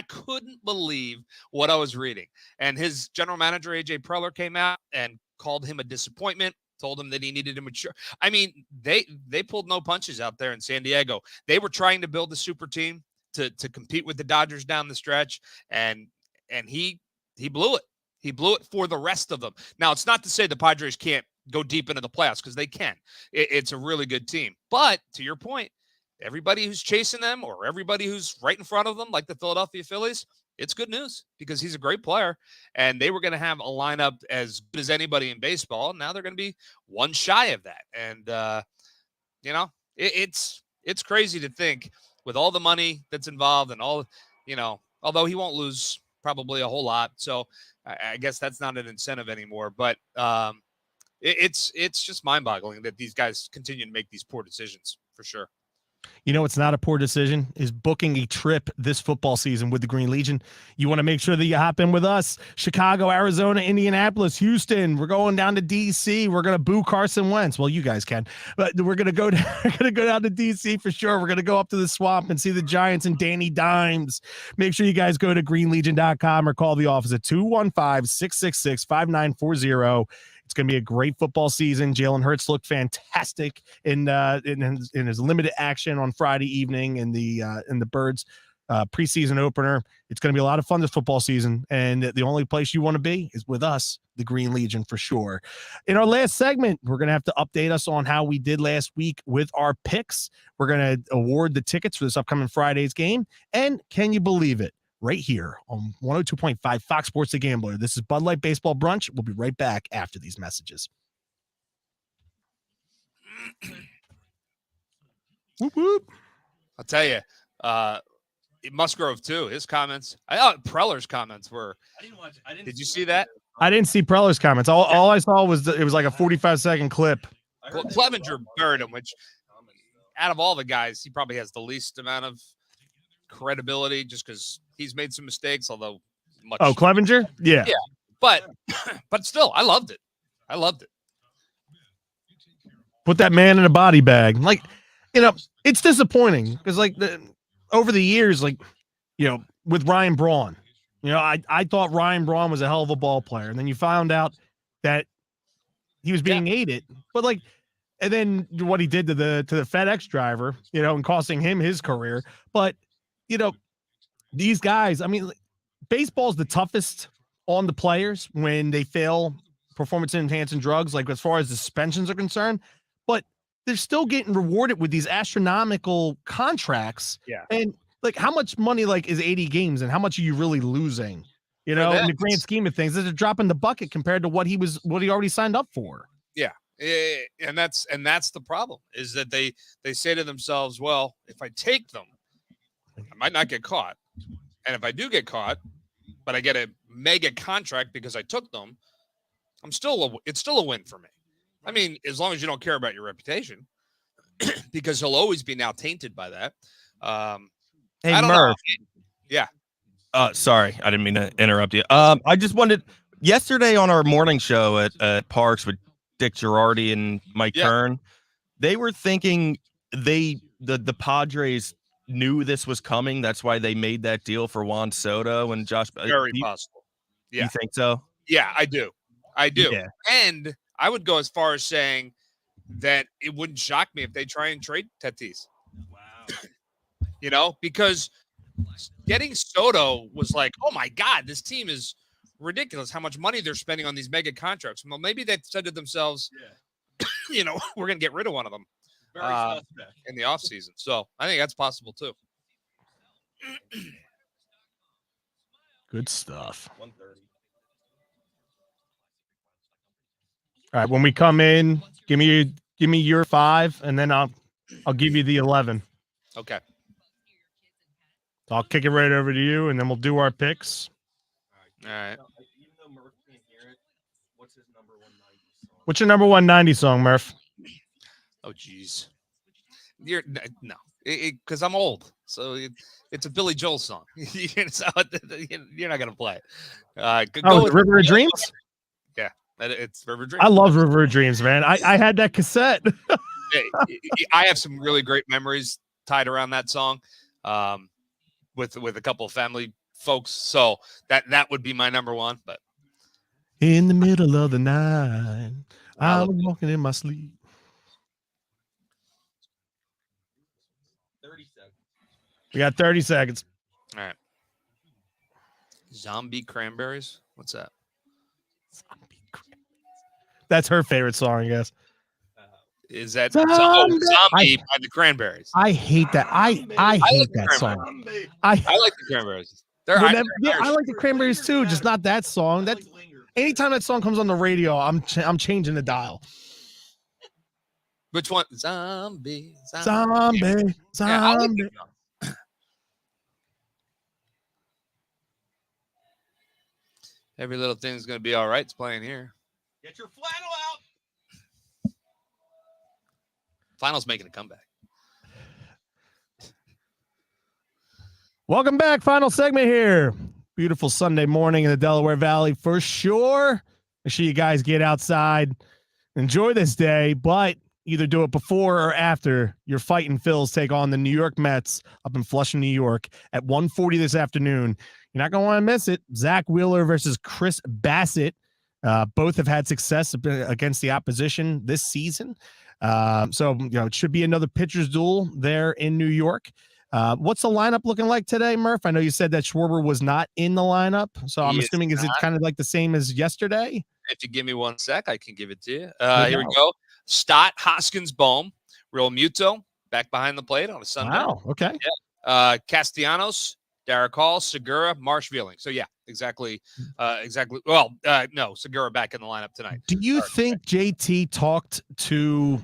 couldn't believe what I was reading. And his general manager, AJ Preller, came out and called him a disappointment, told him that he needed to mature. I mean, they pulled no punches out there in San Diego. They were trying to build a super team to compete with the Dodgers down the stretch, and he blew it. He blew it for the rest of them. Now, it's not to say the Padres can't go deep into the playoffs, because they can. It's a really good team. But to your point, everybody who's chasing them, or everybody who's right in front of them, like the Philadelphia Phillies, it's good news, because he's a great player, and they were going to have a lineup as good as anybody in baseball. And now they're going to be one shy of that. And, it's crazy to think, with all the money that's involved and all, although he won't lose probably a whole lot. So I guess that's not an incentive anymore, but it's just mind boggling that these guys continue to make these poor decisions, for sure. It's not a poor decision, is booking a trip this football season with the Green Legion. You want to make sure that you hop in with us. Chicago, Arizona, Indianapolis, Houston. We're going down to DC. We're going to boo Carson Wentz. Well, you guys can, but we're going to go down to DC for sure. We're going to go up to the Swamp and see the Giants and Danny Dimes. Make sure you guys go to greenlegion.com or call the office at 215-666-5940. It's going to be a great football season. Jalen Hurts looked fantastic in his limited action on Friday evening in the Birds preseason opener. It's going to be a lot of fun this football season, and the only place you want to be is with us, the Green Legion, for sure. In our last segment, we're going to have to update us on how we did last week with our picks. We're going to award the tickets for this upcoming Friday's game, and can you believe it? Right here on 102.5 Fox Sports The Gambler. This is Bud Light Baseball Brunch. We'll be right back after these messages. Whoop, whoop. I'll tell you, Musgrove too. His comments. I thought Preller's comments were. I didn't watch it. Did you see that? I didn't see Preller's comments. All I saw was it was like a 45-second clip. Well, Clevenger buried him, which out of all the guys, he probably has the least amount of credibility just because he's made some mistakes, although much. Oh, Clevenger? Yeah. Yeah. But still, I loved it. Put that man in a body bag. Like, it's disappointing because like over the years, like, with Ryan Braun, I thought Ryan Braun was a hell of a ball player. And then you found out that he was being aided, but like, and then what he did to the FedEx driver, and costing him his career. But, these guys, I mean, baseball's the toughest on the players when they fail performance enhancing drugs, like as far as the suspensions are concerned, but they're still getting rewarded with these astronomical contracts. Yeah. And like, how much money like is 80 games and how much are you really losing? In the grand scheme of things, this is a drop in the bucket compared to what he already signed up for. Yeah. And that's the problem is that they say to themselves, well, if I take them, I might not get caught. And if I do get caught, but I get a mega contract because I took them, it's still a win for me. I mean, as long as you don't care about your reputation, because he'll always be now tainted by that. Hey, I don't Murph. know. Yeah. Sorry, I didn't mean to interrupt you. I just wanted yesterday on our morning show at Parks with Dick Girardi and Mike Kern, they were thinking the Padres knew this was coming. That's why they made that deal for Juan Soto and Josh. Very possible. Yeah. You think so? Yeah, I do. Yeah. And I would go as far as saying that it wouldn't shock me if they try and trade Tatis. Wow. Because getting Soto was like, oh my God, this team is ridiculous how much money they're spending on these mega contracts. Well, maybe they've said to themselves, we're going to get rid of one of them in the offseason. So I think that's possible too. Good stuff. 130. All right, when we come in, give me your 5, and then I'll give you the 11. Okay. So I'll kick it right over to you, and then we'll do our picks. All right. Even though Murph can't hear it, what's his number 190 song? What's your number 190 song, Murph? Oh, geez. No, because I'm old, so it's a Billy Joel song. So you're not gonna play it. Go with River of Dreams. Yeah, it's River of Dreams. I love River of Dreams, man. I had that cassette. I have some really great memories tied around that song, with a couple of family folks. So that would be my number one. But in the middle of the night, I was walking in my sleep. 30 seconds. We got 30 seconds. All right. Zombie Cranberries. What's that? That's her favorite song, I guess. Is that Zombie Zombie by the Cranberries? I hate that. I hate that song. I like the Cranberries. I like the Cranberries too, just not that song. That anytime that song comes on the radio, I'm changing the dial. Which one? Zombie. Zombie. Yeah, I like it. Every little thing's gonna be all right. It's playing here. Get your flannel out. Flannel's making a comeback. Welcome back. Final segment here. Beautiful Sunday morning in the Delaware Valley for sure. Make sure you guys get outside, enjoy this day, but either do it before or after your Fighting Phils take on the New York Mets up in Flushing, New York at 1:40 this afternoon. You're not going to want to miss it. Zach Wheeler versus Chris Bassett. Both have had success against the opposition this season. So, it should be another pitcher's duel there in New York. What's the lineup looking like today, Murph? I know you said that Schwarber was not in the lineup. So I'm assuming, is it kind of like the same as yesterday? If you give me 1 sec, I can give it to you. Here we go. Stott, Hoskins, Bohm, Real Muto back behind the plate on a Sunday. Wow. Okay. Yeah. Castellanos, Derek Hall, Segura, Marsh Vealing. So, yeah, exactly. Well, no, Segura back in the lineup tonight. Do you think JT talked to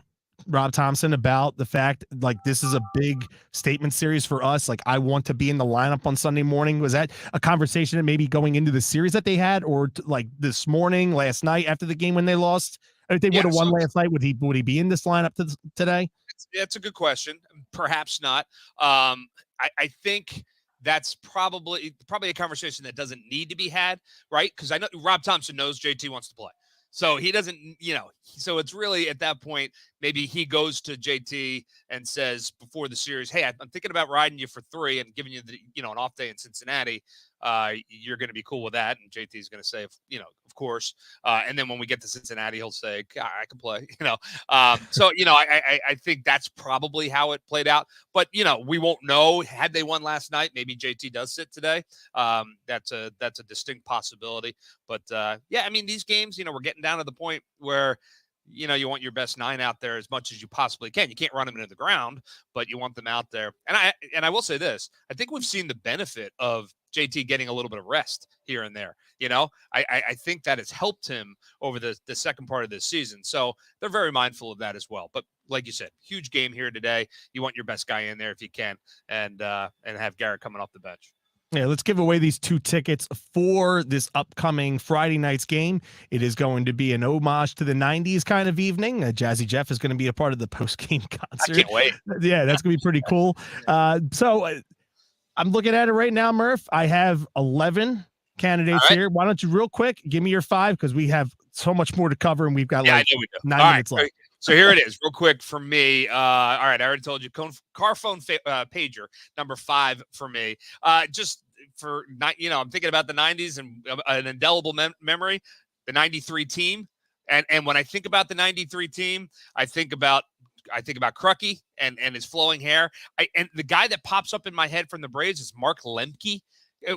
Rob Thompson about the fact like this is a big statement series for us? Like, I want to be in the lineup on Sunday morning. Was that a conversation that maybe going into the series that they had, or like this morning, last night after the game when they lost? If they would have won last night, would he be in this lineup today? That's a good question. Perhaps not. I think that's probably a conversation that doesn't need to be had, right? Because I know Rob Thompson knows JT wants to play. So he doesn't, so it's really at that point, maybe he goes to JT and says before the series, hey, I'm thinking about riding you for 3 and giving you an off day in Cincinnati. You're going to be cool with that. And JT is going to say, of course. And then when we get to Cincinnati, he'll say, I can play, So, I think that's probably how it played out. But, we won't know. Had they won last night, maybe JT does sit today. That's a distinct possibility. But, these games, we're getting down to the point where, you want your best 9 out there as much as you possibly can. You can't run them into the ground, but you want them out there. And I will say this, I think we've seen the benefit of JT getting a little bit of rest here and there. I think that has helped him over the second part of this season. So they're very mindful of that as well. But like you said, huge game here today. You want your best guy in there if you can, and have Garrett coming off the bench. Yeah, let's give away these 2 tickets for this upcoming Friday night's game. It is going to be an homage to the 90s kind of evening. Jazzy Jeff is going to be a part of the post-game concert. I can't wait. Yeah, that's going to be pretty cool. So I'm looking at it right now, Murph. I have 11 candidates here. Why don't you real quick give me your 5, because we have so much more to cover, and we've got 9 minutes left. So here it is, real quick for me. All right, I already told you, car phone pager, number 5 for me. Just for I'm thinking about the 90s and an indelible memory, the 93 team. And when I think about the 93 team, I think about Crucky and his flowing hair. And the guy that pops up in my head from the Braves is Mark Lemke.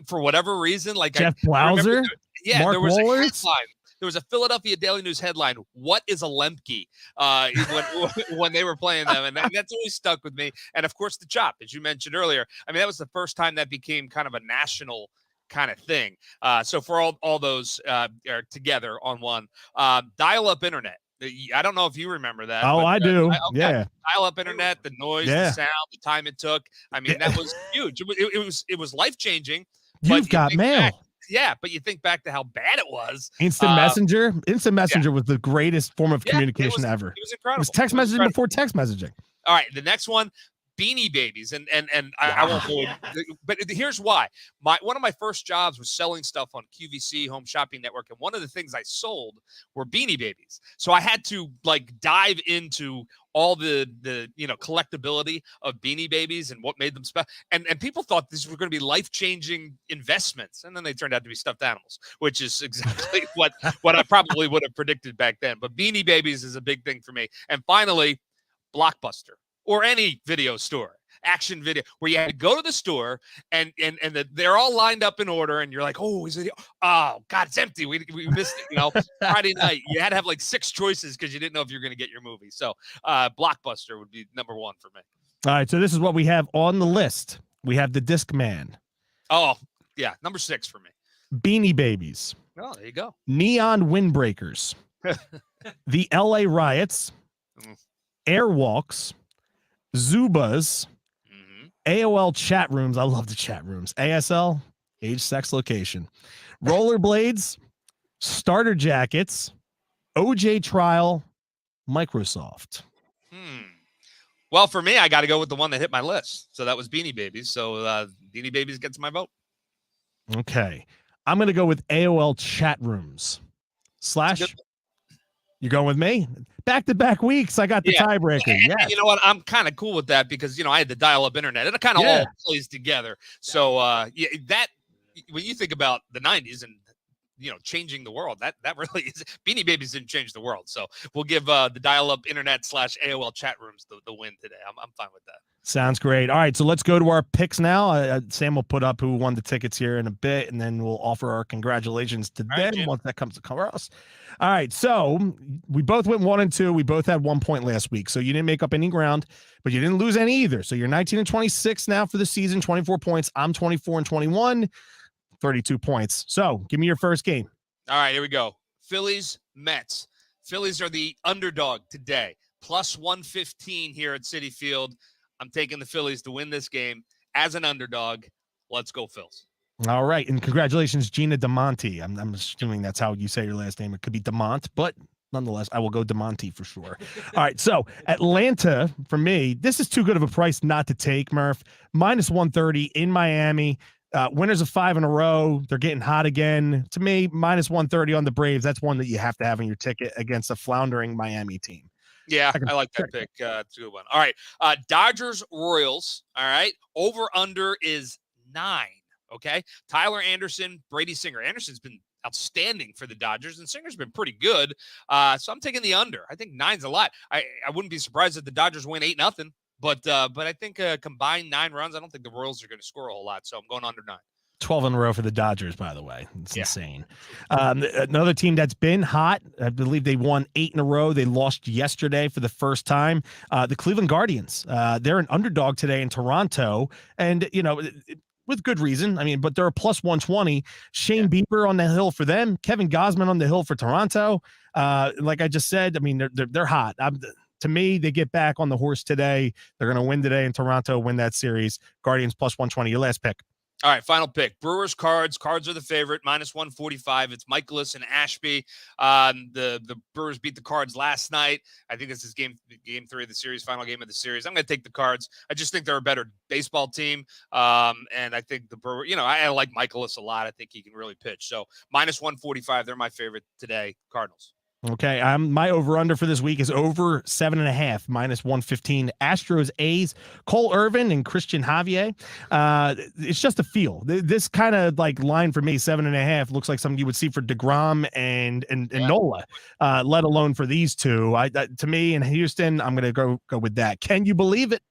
For whatever reason, like Jeff Blauser, Mark there was Wohlers? a headline. There was a Philadelphia Daily News headline, "What is a Lemke?" When they were playing them, and that's always stuck with me. And of course, the chop, as you mentioned earlier. I mean, that was the first time that became kind of a national kind of thing. So for all those are together on one, dial-up internet. I don't know if you remember that. Oh, but, I do. Yeah. Dial-up internet, the noise, the sound, the time it took. I mean, that was huge. It was life-changing. You've got mail. But you think back to how bad it was. Instant Messenger was the greatest form of communication ever. It was incredible. It was text messaging before text messaging. All right, the next one, Beanie Babies, and I won't go in, but here's why. One of my first jobs was selling stuff on QVC Home Shopping Network, and one of the things I sold were Beanie Babies. So I had to dive into all the collectability of Beanie Babies and what made them special. And people thought these were going to be life-changing investments, and then they turned out to be stuffed animals, which is exactly what I probably would have predicted back then. But Beanie Babies is a big thing for me. And finally, Blockbuster. Or any video store, action video, where you had to go to the store and they're all lined up in order, and you're like, oh, God, it's empty. We missed it. Friday night, you had to have 6 choices because you didn't know if you were going to get your movie. So Blockbuster would be number 1 for me. All right, so this is what we have on the list. We have the Discman. Oh, yeah, number 6 for me. Beanie Babies. Oh, there you go. Neon Windbreakers. The LA Riots. Airwalks. Zubas, AOL chat rooms. I love the chat rooms. ASL, age, sex, location. Rollerblades, starter jackets, OJ trial, Microsoft. Well, for me, I got to go with the one that hit my list. So that was Beanie Babies. So Beanie Babies gets my vote. Okay. I'm going to go with AOL chat rooms. You're going with me? Back-to-back weeks, I got the tiebreaker. Yeah. You know what? I'm kind of cool with that because, I had the dial-up internet. It kind of all plays together. So, that when you think about the 90s and, changing the world, that really is. Beanie Babies didn't change the world. So we'll give the dial-up internet / AOL chat rooms the win today. I'm fine with that. Sounds great. All right, so let's go to our picks now. Sam will put up who won the tickets here in a bit, and then we'll offer our congratulations to them once that comes across. All right, so we both went 1 and 2. We both had 1 point last week, so you didn't make up any ground, but you didn't lose any either. So you're 19 and 26 now for the season, 24 points. I'm 24 and 21, 32 points. So give me your first game. All right, here we go. Phillies, Mets. Phillies are the underdog today, plus 115 here at Citi Field. I'm taking the Phillies to win this game as an underdog. Let's go, Phils. All right, and congratulations, Gina DeMonte. I'm assuming that's how you say your last name. It could be DeMont, but nonetheless, I will go DeMonte for sure. All right, so Atlanta, for me, this is too good of a price not to take, Murph. Minus 130 in Miami. Winners of 5 in a row. They're getting hot again. To me, minus 130 on the Braves. That's one that you have to have in your ticket against a floundering Miami team. Yeah, I like that pick. It's a good one. All right, Dodgers, Royals. All right, over-under is 9. Okay, Tyler Anderson, Brady Singer. Anderson's been outstanding for the Dodgers, and Singer's been pretty good. So I'm taking the under. I think 9's a lot. I wouldn't be surprised if the Dodgers win 8-0, but I think combined 9 runs. I don't think the Royals are going to score a whole lot, so I'm going under 9. 12 in a row for the Dodgers, by the way. It's insane. Another team that's been hot, I believe they won 8 in a row. They lost yesterday for the first time. The Cleveland Guardians, they're an underdog today in Toronto, and with good reason. I mean, but they're a plus 120. Shane Bieber on the hill for them. Kevin Gausman on the hill for Toronto. Like I just said, I mean, they're hot. To me, they get back on the horse today. They're going to win today in Toronto, win that series. Guardians plus 120. Your last pick. All right, final pick. Brewers, Cards. Cards are the favorite, minus 145. It's Michaelis and Ashby. The Brewers beat the Cards last night. I think this is game 3 of the series, final game of the series. I'm going to take the Cards. I just think they're a better baseball team. And I think the Brewers, I like Michaelis a lot. I think he can really pitch. So minus 145, they're my favorite today, Cardinals. Okay, my over-under for this week is over 7.5, minus 115. Astros, A's, Cole Irvin and Christian Javier. It's just a feel. This kind of like line for me, 7.5, looks like something you would see for DeGrom and Nola, let alone for these two. To me in Houston, I'm going to go with that. Can you believe it?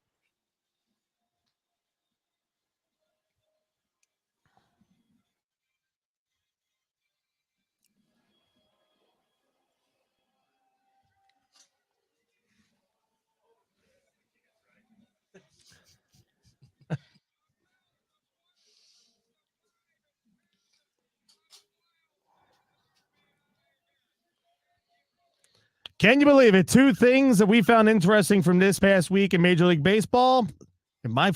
Can you believe it? 2 things that we found interesting from this past week in Major League Baseball. On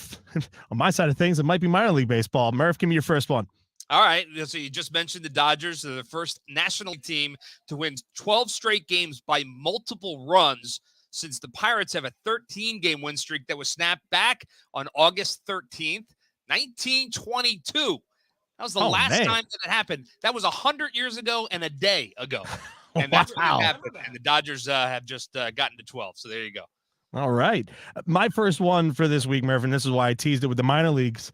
my side of things, it might be minor league baseball. Murph, give me your first one. All right. So you just mentioned the Dodgers. They're the first national team to win 12 straight games by multiple runs since the Pirates have a 13-game win streak that was snapped back on August 13th, 1922. That was the last time that it happened. That was 100 years ago and a day ago. And that's what happened. And the Dodgers have just gotten to 12. So there you go. All right. My first one for this week, Murph, and this is why I teased it with the minor leagues.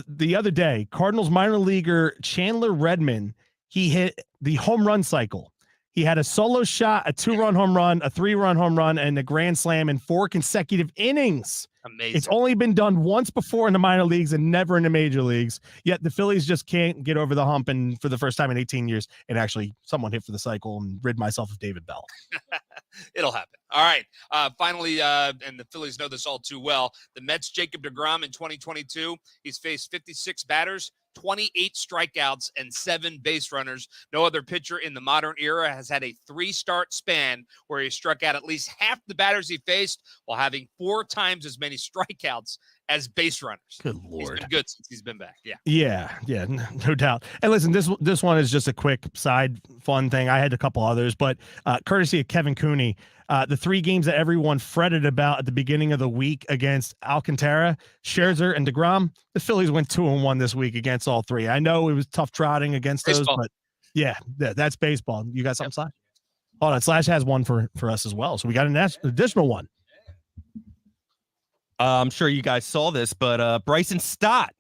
The other day, Cardinals minor leaguer Chandler Redmond, he hit the home run cycle. He had a solo shot, a 2-run home run, a 3-run home run, and a grand slam in 4 consecutive innings. Amazing. It's only been done once before in the minor leagues and never in the major leagues. Yet the Phillies just can't get over the hump, and for the first time in 18 years, and actually someone hit for the cycle and rid myself of David Bell. It'll happen. All right. Finally, and the Phillies know this all too well, the Mets' Jacob deGrom in 2022, he's faced 56 batters, 28 strikeouts, and 7 base runners. No other pitcher in the modern era has had a 3-start span where he struck out at least half the batters he faced while having 4 times as many strikeouts as base runners. Good Lord. He's been good since he's been back. Yeah, no doubt. And listen, this one is just a quick side fun thing. I had a couple others, but courtesy of Kevin Cooney, the 3 games that everyone fretted about at the beginning of the week against Alcantara, Scherzer, and DeGrom, the Phillies went 2-1 this week against all 3. I know it was tough trotting against baseball. Those, but that's baseball. You got something, Slash? Hold on, Slash has one for us as well. So we got an additional one. I'm sure you guys saw this, but Bryson Stott,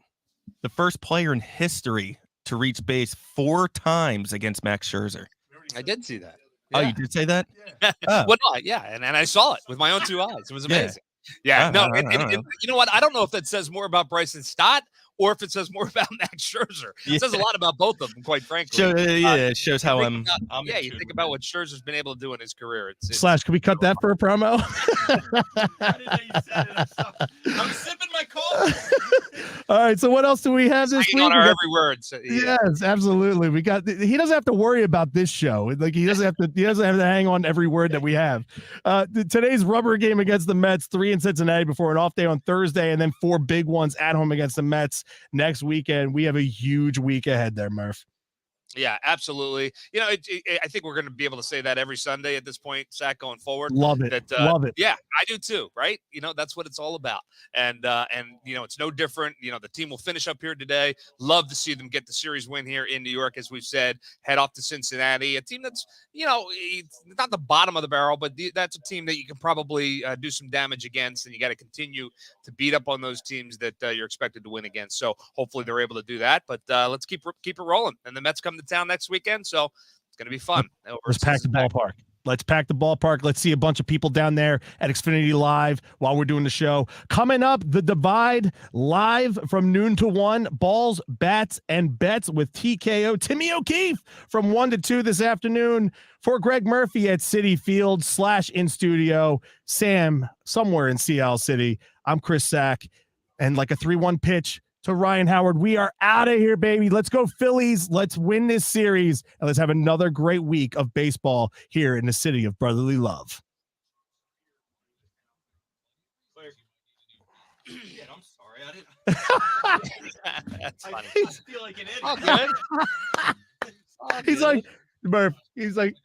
the first player in history to reach base 4 times against Max Scherzer. I did see that. Yeah. Oh, you did say that? Well, no, and I saw it with my own 2 eyes. It was amazing. Yeah, you know what? I don't know if that says more about Bryson Stott or if it says more about Max Scherzer. It says a lot about both of them, quite frankly. It shows how you think about what Scherzer's been able to do in his career. Slash, can we cut that for a promo? I'm sipping my coffee. All right. So what else do we have this Hanging week? on our every word. So, Yes, absolutely. He doesn't have to worry about this show. Like he doesn't have to hang on every word that we have. Today's rubber game against the Mets, 3 in Cincinnati before an off day on Thursday, and then 4 big ones at home against the Mets next weekend. We have a huge week ahead there, Murph. Yeah, absolutely. I think we're going to be able to say that every Sunday at this point, Zach, going forward. Love it. Love it. Yeah, I do too. Right. That's what it's all about. And it's no different. The team will finish up here today. Love to see them get the series win here in New York, as we've said, head off to Cincinnati, a team that's, it's not the bottom of the barrel, but that's a team that you can probably do some damage against. And you got to continue to beat up on those teams that you're expected to win against. So hopefully they're able to do that. But let's keep it rolling. And the Mets come to town next weekend, so it's going to be fun. Let's pack the ballpark. Let's pack the ballpark. Let's see a bunch of people down there at Xfinity Live while we're doing the show. Coming up, The Divide live from noon to 1. Balls, bats, and bets with TKO Timmy O'Keefe from 1 to 2 this afternoon. For Greg Murphy at Citi Field / in studio, Sam somewhere in Seattle City. I'm Chris Sack, and like a 3-1 pitch to Ryan Howard, we are out of here, baby. Let's go Phillies. Let's win this series, and let's have another great week of baseball here in the city of brotherly love. I'm sorry, I didn't. That's funny. I feel like an idiot. All good. All He's good. like, Murph, he's like,